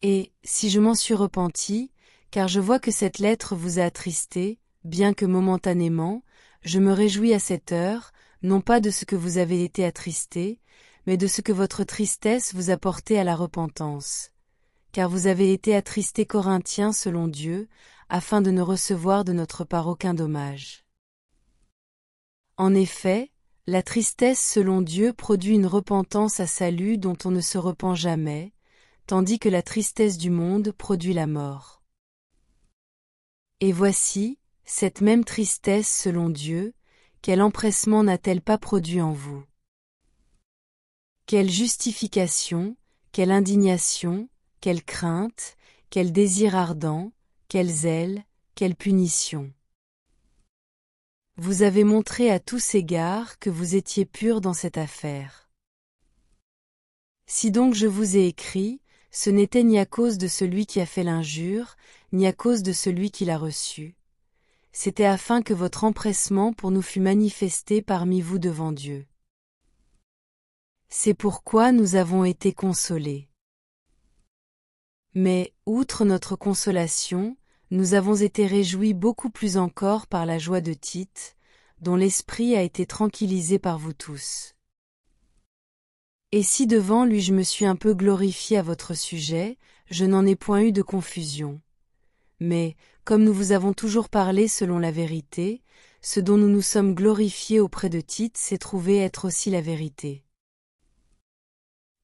Et, si je m'en suis repenti, car je vois que cette lettre vous a attristé, bien que momentanément, je me réjouis à cette heure, non pas de ce que vous avez été attristé, mais de ce que votre tristesse vous a porté à la repentance. Car vous avez été attristés Corinthiens selon Dieu, afin de ne recevoir de notre part aucun dommage. En effet, la tristesse selon Dieu produit une repentance à salut dont on ne se repent jamais, tandis que la tristesse du monde produit la mort. Et voici, cette même tristesse selon Dieu, quel empressement n'a-t-elle pas produit en vous? Quelle justification, quelle indignation, quelle crainte, quel désir ardent, quel zèle, quelle punition. Vous avez montré à tous égards que vous étiez purs dans cette affaire. Si donc je vous ai écrit, ce n'était ni à cause de celui qui a fait l'injure, ni à cause de celui qui l'a reçu. C'était afin que votre empressement pour nous fût manifesté parmi vous devant Dieu. C'est pourquoi nous avons été consolés. Mais, outre notre consolation, nous avons été réjouis beaucoup plus encore par la joie de Tite, dont l'esprit a été tranquillisé par vous tous. Et si devant lui je me suis un peu glorifié à votre sujet, je n'en ai point eu de confusion. Mais, comme nous vous avons toujours parlé selon la vérité, ce dont nous nous sommes glorifiés auprès de Tite s'est trouvé être aussi la vérité.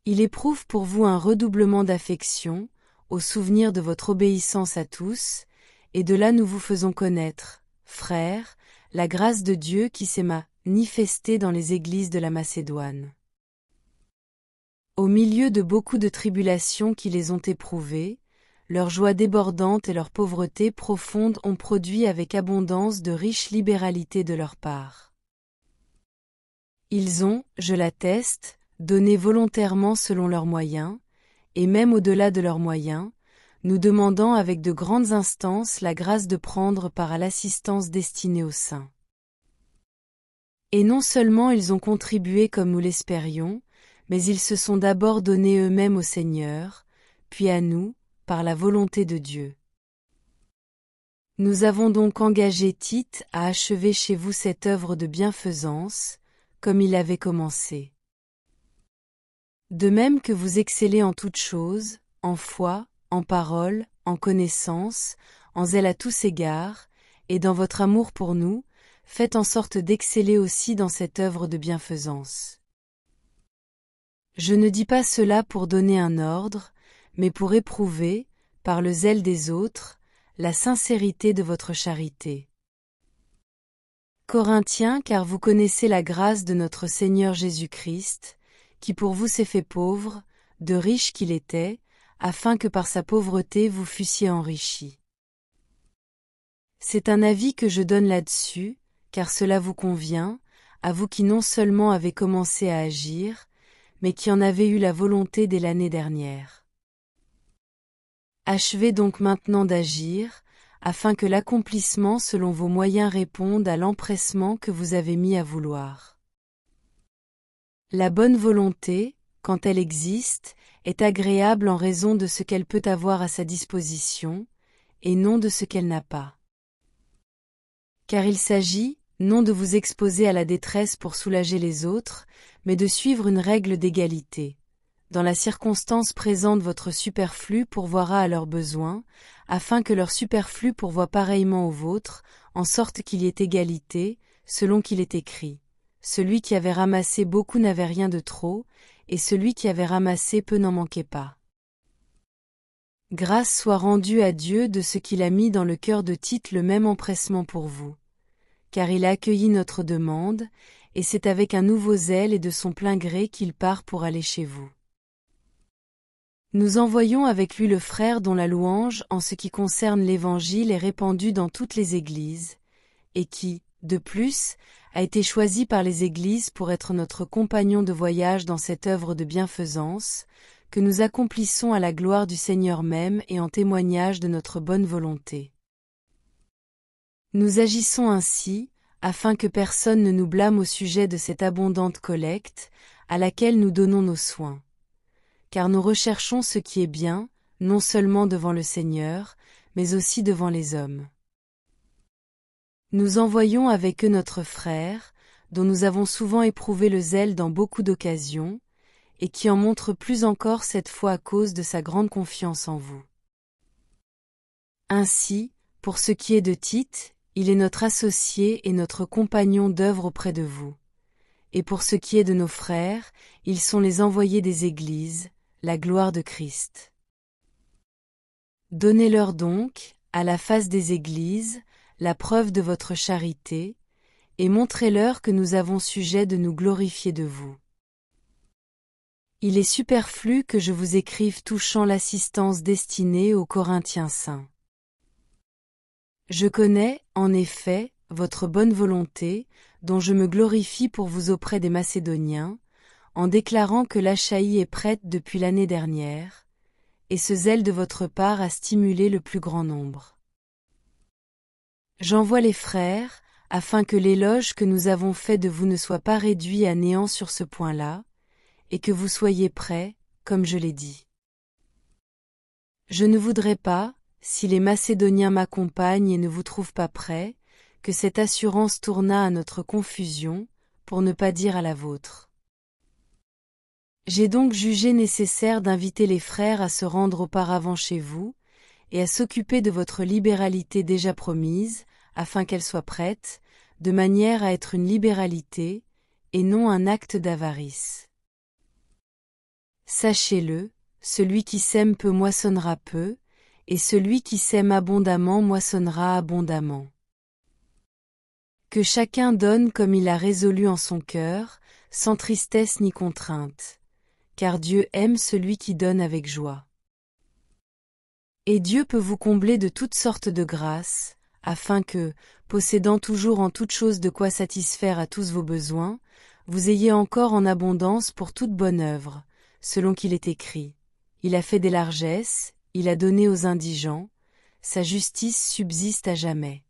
Il éprouve pour vous un redoublement d'affection, au souvenir de votre obéissance à tous, et de là nous vous faisons connaître, frères, la grâce de Dieu qui s'est manifestée dans les églises de la Macédoine. Au milieu de beaucoup de tribulations qui les ont éprouvées, leur joie débordante et leur pauvreté profonde ont produit avec abondance de riches libéralités de leur part. Ils ont, je l'atteste, donné volontairement selon leurs moyens, et même au-delà de leurs moyens, nous demandant avec de grandes instances la grâce de prendre part à l'assistance destinée aux saints. Et non seulement ils ont contribué comme nous l'espérions, mais ils se sont d'abord donnés eux-mêmes au Seigneur, puis à nous, par la volonté de Dieu. Nous avons donc engagé Tite à achever chez vous cette œuvre de bienfaisance, comme il avait commencé. De même que vous excellez en toutes choses, en foi, en parole, en connaissance, en zèle à tous égards, et dans votre amour pour nous, faites en sorte d'exceller aussi dans cette œuvre de bienfaisance. Je ne dis pas cela pour donner un ordre, mais pour éprouver, par le zèle des autres, la sincérité de votre charité. Corinthiens, car vous connaissez la grâce de notre Seigneur Jésus-Christ, qui pour vous s'est fait pauvre, de riche qu'il était, afin que par sa pauvreté vous fussiez enrichis. C'est un avis que je donne là-dessus, car cela vous convient, à vous qui non seulement avez commencé à agir, mais qui en avez eu la volonté dès l'année dernière. Achevez donc maintenant d'agir, afin que l'accomplissement selon vos moyens réponde à l'empressement que vous avez mis à vouloir. La bonne volonté, quand elle existe, est agréable en raison de ce qu'elle peut avoir à sa disposition, et non de ce qu'elle n'a pas. Car il s'agit, non de vous exposer à la détresse pour soulager les autres, mais de suivre une règle d'égalité. Dans la circonstance présente votre superflu pourvoira à leurs besoins, afin que leur superflu pourvoie pareillement au vôtre, en sorte qu'il y ait égalité, selon qu'il est écrit. Celui qui avait ramassé beaucoup n'avait rien de trop, et celui qui avait ramassé peu n'en manquait pas. Grâce soit rendue à Dieu de ce qu'il a mis dans le cœur de Tite le même empressement pour vous. Car il a accueilli notre demande, et c'est avec un nouveau zèle et de son plein gré qu'il part pour aller chez vous. Nous envoyons avec lui le frère dont la louange en ce qui concerne l'Évangile est répandue dans toutes les églises, et qui, de plus, a été choisi par les églises pour être notre compagnon de voyage dans cette œuvre de bienfaisance, que nous accomplissons à la gloire du Seigneur même et en témoignage de notre bonne volonté. Nous agissons ainsi, afin que personne ne nous blâme au sujet de cette abondante collecte, à laquelle nous donnons nos soins. Car nous recherchons ce qui est bien, non seulement devant le Seigneur, mais aussi devant les hommes. Nous envoyons avec eux notre frère, dont nous avons souvent éprouvé le zèle dans beaucoup d'occasions, et qui en montre plus encore cette fois à cause de sa grande confiance en vous. Ainsi, pour ce qui est de Tite, il est notre associé et notre compagnon d'œuvre auprès de vous. Et pour ce qui est de nos frères, ils sont les envoyés des églises, la gloire de Christ. Donnez-leur donc, à la face des églises, la preuve de votre charité, et montrez-leur que nous avons sujet de nous glorifier de vous. Il est superflu que je vous écrive touchant l'assistance destinée aux Corinthiens saints. Je connais, en effet, votre bonne volonté, dont je me glorifie pour vous auprès des Macédoniens, en déclarant que l'Achaïe est prête depuis l'année dernière, et ce zèle de votre part a stimulé le plus grand nombre. J'envoie les frères, afin que l'éloge que nous avons fait de vous ne soit pas réduit à néant sur ce point-là, et que vous soyez prêts, comme je l'ai dit. Je ne voudrais pas, si les Macédoniens m'accompagnent et ne vous trouvent pas prêts, que cette assurance tournât à notre confusion, pour ne pas dire à la vôtre. J'ai donc jugé nécessaire d'inviter les frères à se rendre auparavant chez vous, et à s'occuper de votre libéralité déjà promise, afin qu'elle soit prête, de manière à être une libéralité, et non un acte d'avarice. Sachez-le, celui qui sème peu moissonnera peu, et celui qui sème abondamment moissonnera abondamment. Que chacun donne comme il a résolu en son cœur, sans tristesse ni contrainte, car Dieu aime celui qui donne avec joie. Et Dieu peut vous combler de toutes sortes de grâces, afin que, possédant toujours en toutes choses de quoi satisfaire à tous vos besoins, vous ayez encore en abondance pour toute bonne œuvre, selon qu'il est écrit. Il a fait des largesses, il a donné aux indigents, sa justice subsiste à jamais.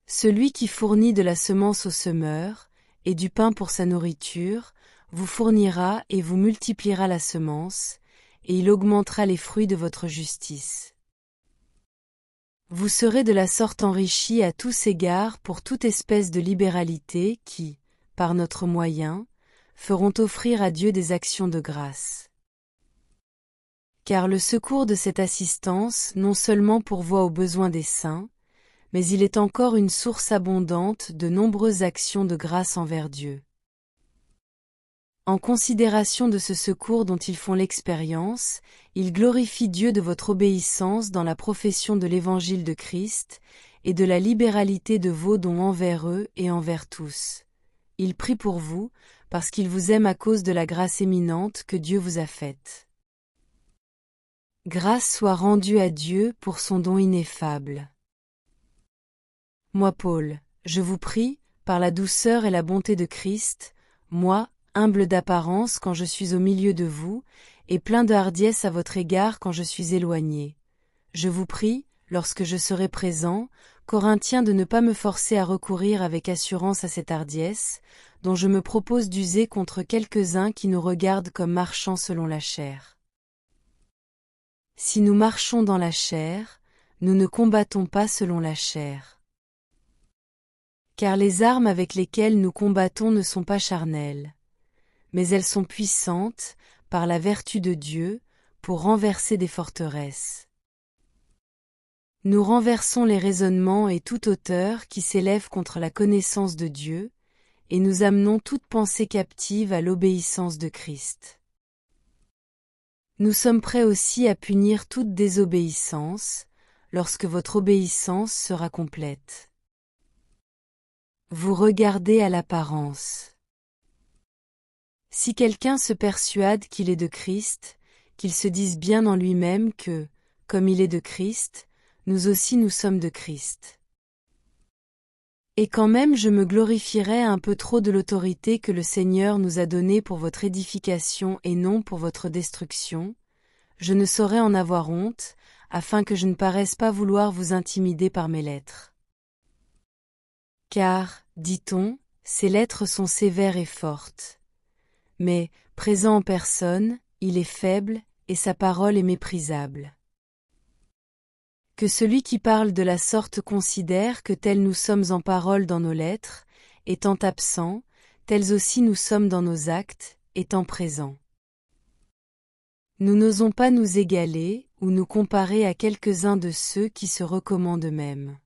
Celui qui fournit de la semence au semeur, et du pain pour sa nourriture, vous fournira et vous multipliera la semence, et il augmentera les fruits de votre justice. Vous serez de la sorte enrichis à tous égards pour toute espèce de libéralité qui, par notre moyen, feront offrir à Dieu des actions de grâce. Car le secours de cette assistance non seulement pourvoit aux besoins des saints, mais il est encore une source abondante de nombreuses actions de grâce envers Dieu. En considération de ce secours dont ils font l'expérience, ils glorifient Dieu de votre obéissance dans la profession de l'Évangile de Christ, et de la libéralité de vos dons envers eux et envers tous. Ils prient pour vous, parce qu'ils vous aiment à cause de la grâce éminente que Dieu vous a faite. Grâce soit rendue à Dieu pour son don ineffable. Moi Paul, je vous prie, par la douceur et la bonté de Christ, moi, humble d'apparence quand je suis au milieu de vous, et plein de hardiesse à votre égard quand je suis éloigné. Je vous prie, lorsque je serai présent, Corinthiens, de ne pas me forcer à recourir avec assurance à cette hardiesse, dont je me propose d'user contre quelques-uns qui nous regardent comme marchant selon la chair. Si nous marchons dans la chair, nous ne combattons pas selon la chair. Car les armes avec lesquelles nous combattons ne sont pas charnelles, mais elles sont puissantes, par la vertu de Dieu, pour renverser des forteresses. Nous renversons les raisonnements et toute hauteur qui s'élève contre la connaissance de Dieu, et nous amenons toute pensée captive à l'obéissance de Christ. Nous sommes prêts aussi à punir toute désobéissance, lorsque votre obéissance sera complète. Vous regardez à l'apparence. Si quelqu'un se persuade qu'il est de Christ, qu'il se dise bien en lui-même que, comme il est de Christ, nous aussi nous sommes de Christ. Et quand même je me glorifierais un peu trop de l'autorité que le Seigneur nous a donnée pour votre édification et non pour votre destruction, je ne saurais en avoir honte, afin que je ne paraisse pas vouloir vous intimider par mes lettres. Car, dit-on, ces lettres sont sévères et fortes. Mais, présent en personne, il est faible, et sa parole est méprisable. Que celui qui parle de la sorte considère que tels nous sommes en parole dans nos lettres, étant absents, tels aussi nous sommes dans nos actes, étant présents. Nous n'osons pas nous égaler, ou nous comparer à quelques-uns de ceux qui se recommandent eux-mêmes.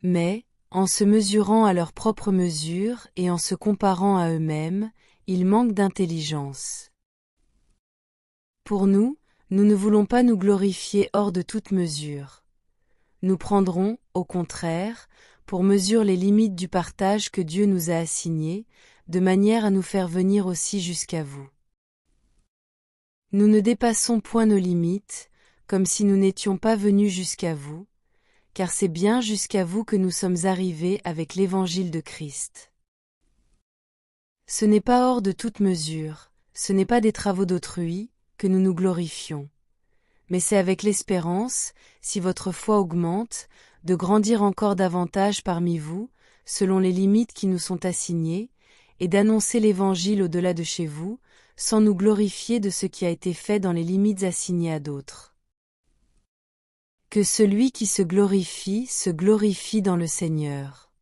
Mais, en se mesurant à leur propre mesure et en se comparant à eux-mêmes, ils manquent d'intelligence. Pour nous, nous ne voulons pas nous glorifier hors de toute mesure. Nous prendrons, au contraire, pour mesure les limites du partage que Dieu nous a assigné, de manière à nous faire venir aussi jusqu'à vous. Nous ne dépassons point nos limites, comme si nous n'étions pas venus jusqu'à vous, car c'est bien jusqu'à vous que nous sommes arrivés avec l'évangile de Christ. Ce n'est pas hors de toute mesure, ce n'est pas des travaux d'autrui, que nous nous glorifions. Mais c'est avec l'espérance, si votre foi augmente, de grandir encore davantage parmi vous, selon les limites qui nous sont assignées, et d'annoncer l'Évangile au-delà de chez vous, sans nous glorifier de ce qui a été fait dans les limites assignées à d'autres. Que celui qui se glorifie dans le Seigneur.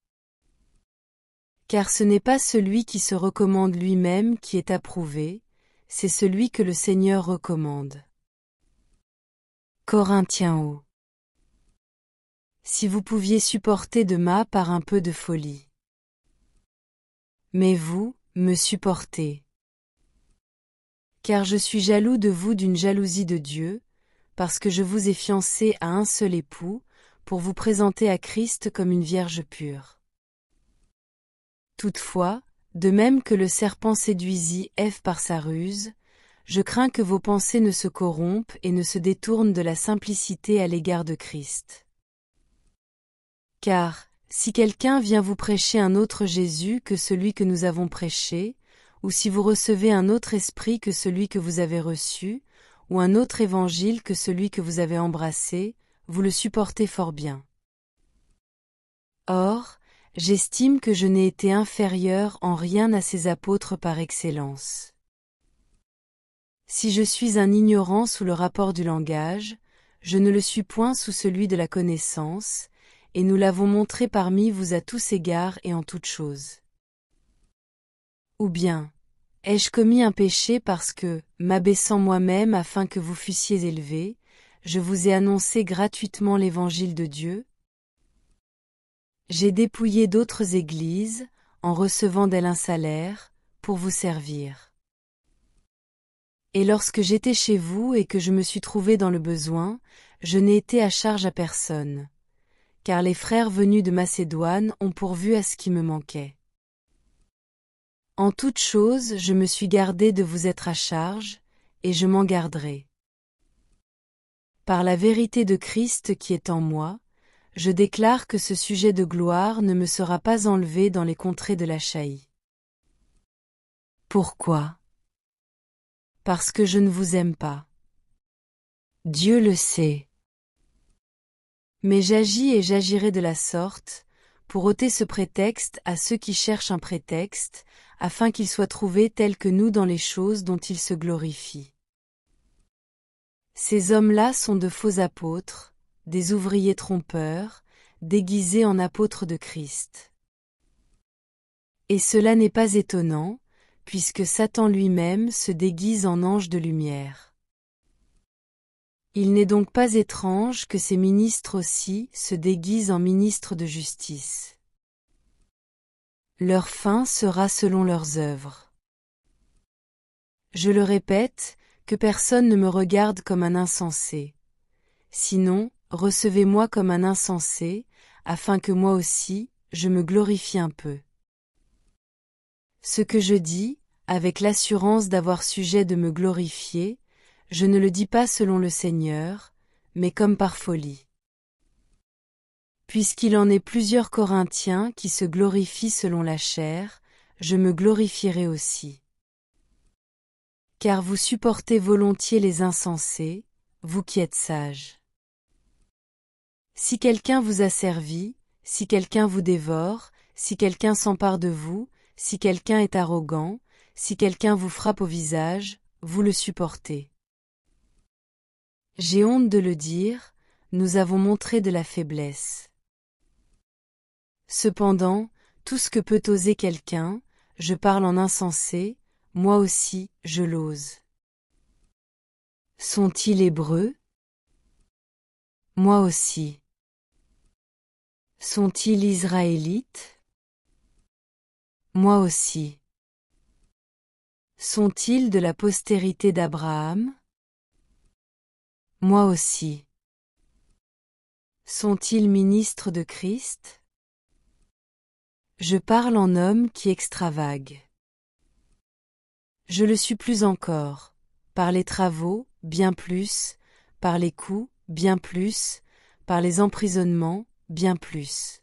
Car ce n'est pas celui qui se recommande lui-même qui est approuvé, c'est celui que le Seigneur recommande. Corinthiens O. Si vous pouviez supporter de ma part un peu de folie. Mais vous, me supportez. Car je suis jaloux de vous d'une jalousie de Dieu, parce que je vous ai fiancé à un seul époux, pour vous présenter à Christ comme une vierge pure. Toutefois, de même que le serpent séduisit Ève par sa ruse, je crains que vos pensées ne se corrompent et ne se détournent de la simplicité à l'égard de Christ. Car, si quelqu'un vient vous prêcher un autre Jésus que celui que nous avons prêché, ou si vous recevez un autre esprit que celui que vous avez reçu, ou un autre évangile que celui que vous avez embrassé, vous le supportez fort bien. Or, j'estime que je n'ai été inférieur en rien à ces apôtres par excellence. Si je suis un ignorant sous le rapport du langage, je ne le suis point sous celui de la connaissance, et nous l'avons montré parmi vous à tous égards et en toutes choses. Ou bien, ai-je commis un péché parce que, m'abaissant moi-même afin que vous fussiez élevés, je vous ai annoncé gratuitement l'évangile de Dieu? J'ai dépouillé d'autres églises, en recevant d'elles un salaire, pour vous servir. Et lorsque j'étais chez vous et que je me suis trouvé dans le besoin, je n'ai été à charge à personne. Car les frères venus de Macédoine ont pourvu à ce qui me manquait. En toute chose, je me suis gardé de vous être à charge, et je m'en garderai. Par la vérité de Christ qui est en moi, je déclare que ce sujet de gloire ne me sera pas enlevé dans les contrées de l'Achaïe. Pourquoi? Parce que je ne vous aime pas. Dieu le sait. Mais j'agis et j'agirai de la sorte, pour ôter ce prétexte à ceux qui cherchent un prétexte, afin qu'ils soient trouvés tels que nous dans les choses dont ils se glorifient. Ces hommes-là sont de faux apôtres, des ouvriers trompeurs, déguisés en apôtres de Christ. Et cela n'est pas étonnant, puisque Satan lui-même se déguise en ange de lumière. Il n'est donc pas étrange que ces ministres aussi se déguisent en ministres de justice. Leur fin sera selon leurs œuvres. Je le répète, que personne ne me regarde comme un insensé. Sinon, recevez-moi comme un insensé, afin que moi aussi, je me glorifie un peu. Ce que je dis, avec l'assurance d'avoir sujet de me glorifier, je ne le dis pas selon le Seigneur, mais comme par folie. Puisqu'il en est plusieurs Corinthiens qui se glorifient selon la chair, je me glorifierai aussi. Car vous supportez volontiers les insensés, vous qui êtes sages. Si quelqu'un vous a servi, si quelqu'un vous dévore, si quelqu'un s'empare de vous, si quelqu'un est arrogant, si quelqu'un vous frappe au visage, vous le supportez. J'ai honte de le dire, nous avons montré de la faiblesse. Cependant, tout ce que peut oser quelqu'un, je parle en insensé, moi aussi, je l'ose. Sont-ils hébreux? Moi aussi. Sont-ils israélites? Moi aussi. Sont-ils de la postérité d'Abraham? Moi aussi. Sont-ils ministres de Christ? Je parle en homme qui extravague. Je le suis plus encore, par les travaux, bien plus, par les coups, bien plus, par les emprisonnements, bien plus.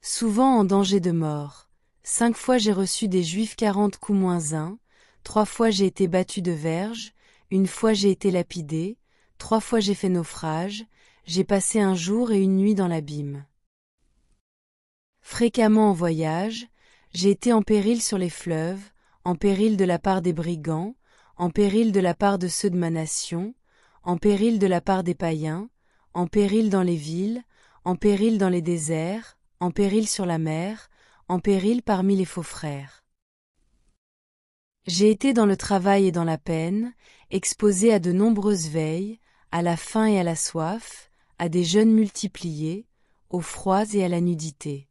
Souvent en danger de mort, 5 fois j'ai reçu des Juifs 40 coups moins 1, 3 fois j'ai été battu de verge, 1 fois j'ai été lapidé, 3 fois j'ai fait naufrage, j'ai passé un jour et une nuit dans l'abîme. Fréquemment en voyage, j'ai été en péril sur les fleuves, en péril de la part des brigands, en péril de la part de ceux de ma nation, en péril de la part des païens, en péril dans les villes, en péril dans les déserts, en péril sur la mer, en péril parmi les faux frères. J'ai été dans le travail et dans la peine, exposé à de nombreuses veilles, à la faim et à la soif, à des jeûnes multipliés, au froid et à la nudité.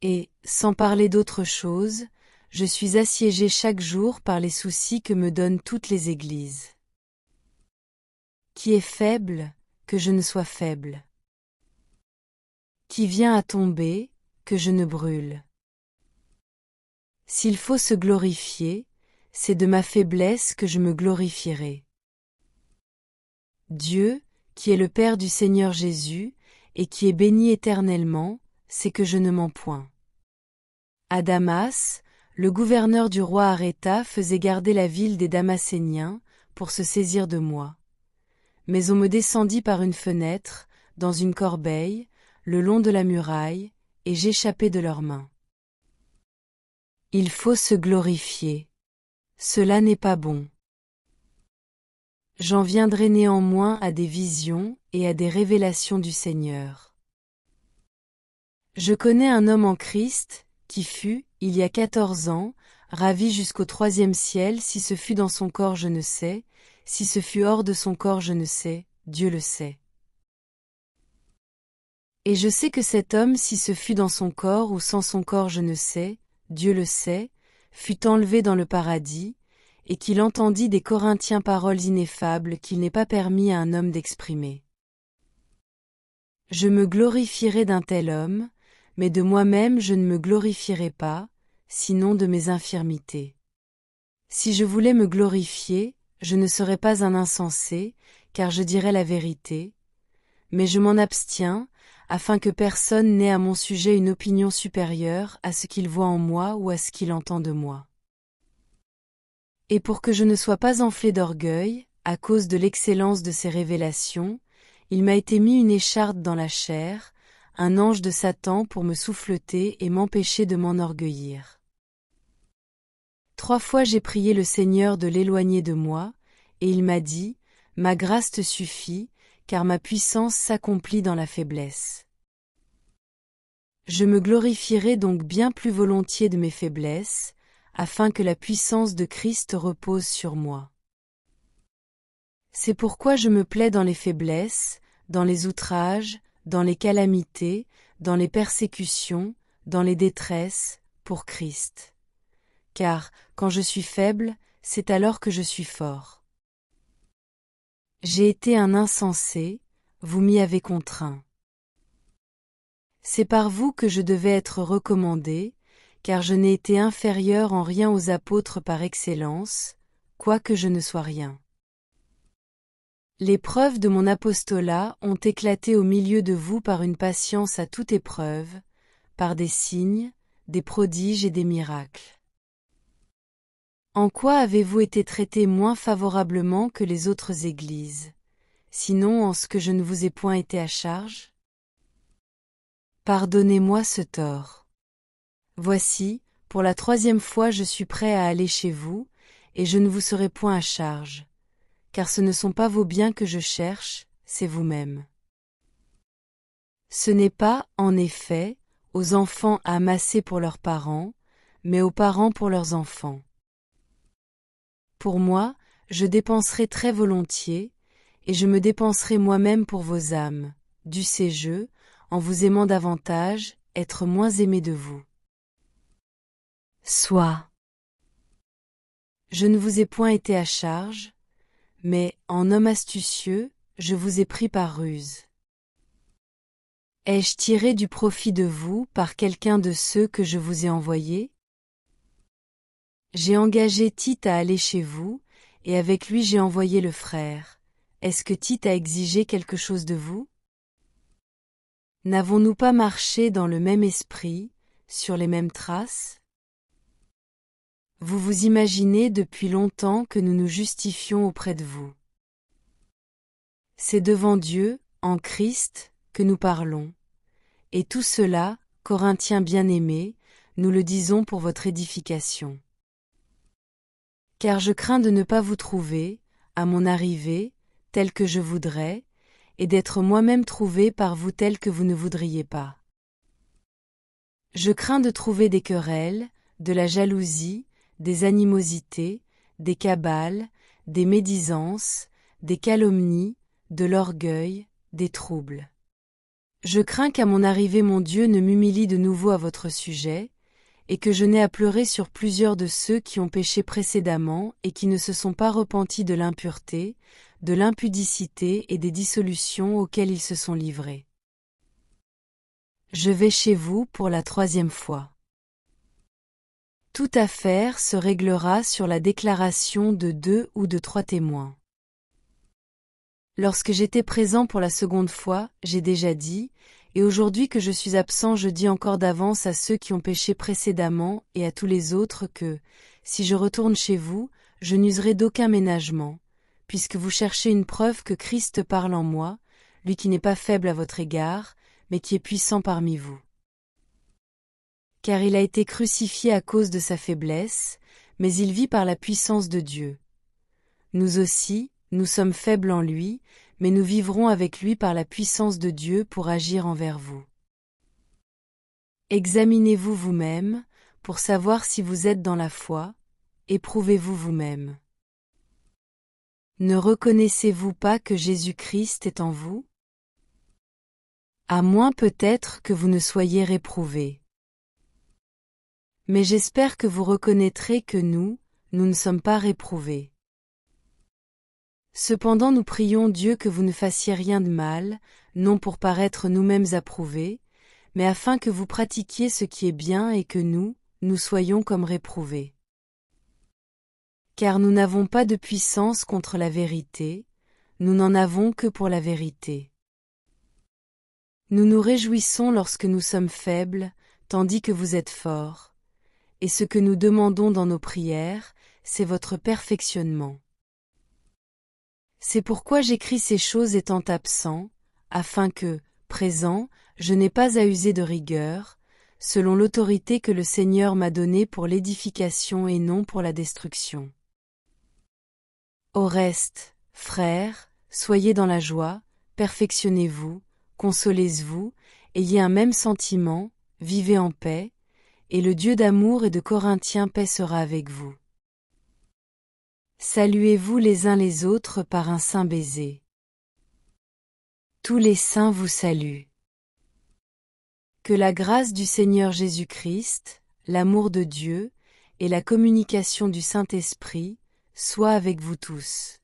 Et, sans parler d'autre chose, je suis assiégé chaque jour par les soucis que me donnent toutes les églises. Qui est faible, que je ne sois faible. Qui vient à tomber, que je ne brûle. S'il faut se glorifier, c'est de ma faiblesse que je me glorifierai. Dieu, qui est le Père du Seigneur Jésus, et qui est béni éternellement, c'est que je ne mens point. À Damas, le gouverneur du roi Aréta faisait garder la ville des Damascéniens, pour se saisir de moi. Mais on me descendit par une fenêtre, dans une corbeille, le long de la muraille, et j'échappai de leurs mains. Il faut se glorifier. Cela n'est pas bon. J'en viendrai néanmoins à des visions et à des révélations du Seigneur. Je connais un homme en Christ, qui fut, il y a 14 ans, ravi jusqu'au 3e ciel, si ce fut dans son corps je ne sais, si ce fut hors de son corps je ne sais, Dieu le sait. Et je sais que cet homme, si ce fut dans son corps ou sans son corps je ne sais, Dieu le sait, fut enlevé dans le paradis, et qu'il entendit des Corinthiens paroles ineffables qu'il n'est pas permis à un homme d'exprimer. Je me glorifierai d'un tel homme, mais de moi-même je ne me glorifierai pas, sinon de mes infirmités. Si je voulais me glorifier, je ne serais pas un insensé, car je dirais la vérité, mais je m'en abstiens, afin que personne n'ait à mon sujet une opinion supérieure à ce qu'il voit en moi ou à ce qu'il entend de moi. Et pour que je ne sois pas enflé d'orgueil, à cause de l'excellence de ces révélations, Il m'a été mis une écharde dans la chair, un ange de Satan pour me souffleter et m'empêcher de m'enorgueillir. 3 fois j'ai prié le Seigneur de l'éloigner de moi, et il m'a dit, « Ma grâce te suffit, car ma puissance s'accomplit dans la faiblesse. » Je me glorifierai donc bien plus volontiers de mes faiblesses, afin que la puissance de Christ repose sur moi. C'est pourquoi je me plais dans les faiblesses, dans les outrages, dans les calamités, dans les persécutions, dans les détresses, pour Christ. Car, quand je suis faible, c'est alors que je suis fort. J'ai été un insensé, vous m'y avez contraint. C'est par vous que je devais être recommandé, car je n'ai été inférieur en rien aux apôtres par excellence, quoique je ne sois rien. Les preuves de mon apostolat ont éclaté au milieu de vous par une patience à toute épreuve, par des signes, des prodiges et des miracles. En quoi avez-vous été traités moins favorablement que les autres églises, sinon en ce que je ne vous ai point été à charge? Pardonnez-moi ce tort. Voici, pour la 3e fois je suis prêt à aller chez vous, et je ne vous serai point à charge. Car ce ne sont pas vos biens que je cherche, c'est vous-même. Ce n'est pas, en effet, aux enfants à amasser pour leurs parents, mais aux parents pour leurs enfants. Pour moi, je dépenserai très volontiers, et je me dépenserai moi-même pour vos âmes, dussé-je, en vous aimant davantage, être moins aimé de vous. Soit. Je ne vous ai point été à charge, mais, en homme astucieux, je vous ai pris par ruse. Ai-je tiré du profit de vous par quelqu'un de ceux que je vous ai envoyés? J'ai engagé Tite à aller chez vous, et avec lui j'ai envoyé le frère. Est-ce que Tite a exigé quelque chose de vous? N'avons-nous pas marché dans le même esprit, sur les mêmes traces? Vous vous imaginez depuis longtemps que nous nous justifions auprès de vous. C'est devant Dieu, en Christ, que nous parlons. Et tout cela, Corinthiens bien-aimés, nous le disons pour votre édification. Car je crains de ne pas vous trouver, à mon arrivée, tel que je voudrais, et d'être moi-même trouvé par vous tel que vous ne voudriez pas. Je crains de trouver des querelles, de la jalousie, des animosités, des cabales, des médisances, des calomnies, de l'orgueil, des troubles. Je crains qu'à mon arrivée mon Dieu ne m'humilie de nouveau à votre sujet, et que je n'ai à pleurer sur plusieurs de ceux qui ont péché précédemment et qui ne se sont pas repentis de l'impureté, de l'impudicité et des dissolutions auxquelles ils se sont livrés. Je vais chez vous pour la 3e fois. Toute affaire se réglera sur la déclaration de 2 ou de 3 témoins. Lorsque j'étais présent pour la 2e fois, j'ai déjà dit, et aujourd'hui que je suis absent je dis encore d'avance à ceux qui ont péché précédemment et à tous les autres que, si je retourne chez vous, je n'userai d'aucun ménagement, puisque vous cherchez une preuve que Christ parle en moi, lui qui n'est pas faible à votre égard, mais qui est puissant parmi vous. Car il a été crucifié à cause de sa faiblesse, mais il vit par la puissance de Dieu. Nous aussi, nous sommes faibles en lui, mais nous vivrons avec lui par la puissance de Dieu pour agir envers vous. Examinez-vous vous-même, pour savoir si vous êtes dans la foi, éprouvez-vous vous-même. Ne reconnaissez-vous pas que Jésus-Christ est en vous? À moins peut-être que vous ne soyez réprouvés. Mais j'espère que vous reconnaîtrez que nous ne sommes pas réprouvés. Cependant nous prions Dieu que vous ne fassiez rien de mal, non pour paraître nous-mêmes approuvés, mais afin que vous pratiquiez ce qui est bien et que nous soyons comme réprouvés. Car nous n'avons pas de puissance contre la vérité, nous n'en avons que pour la vérité. Nous nous réjouissons lorsque nous sommes faibles, tandis que vous êtes forts, et ce que nous demandons dans nos prières, c'est votre perfectionnement. C'est pourquoi j'écris ces choses étant absent, afin que, présent, je n'ai pas à user de rigueur, selon l'autorité que le Seigneur m'a donnée pour l'édification et non pour la destruction. Au reste, frères, soyez dans la joie, perfectionnez-vous, consolez-vous, ayez un même sentiment, vivez en paix, et le Dieu d'amour et de Corinthiens paix sera avec vous. Saluez-vous les uns les autres par un saint baiser. Tous les saints vous saluent. Que la grâce du Seigneur Jésus-Christ, l'amour de Dieu et la communication du Saint-Esprit soient avec vous tous.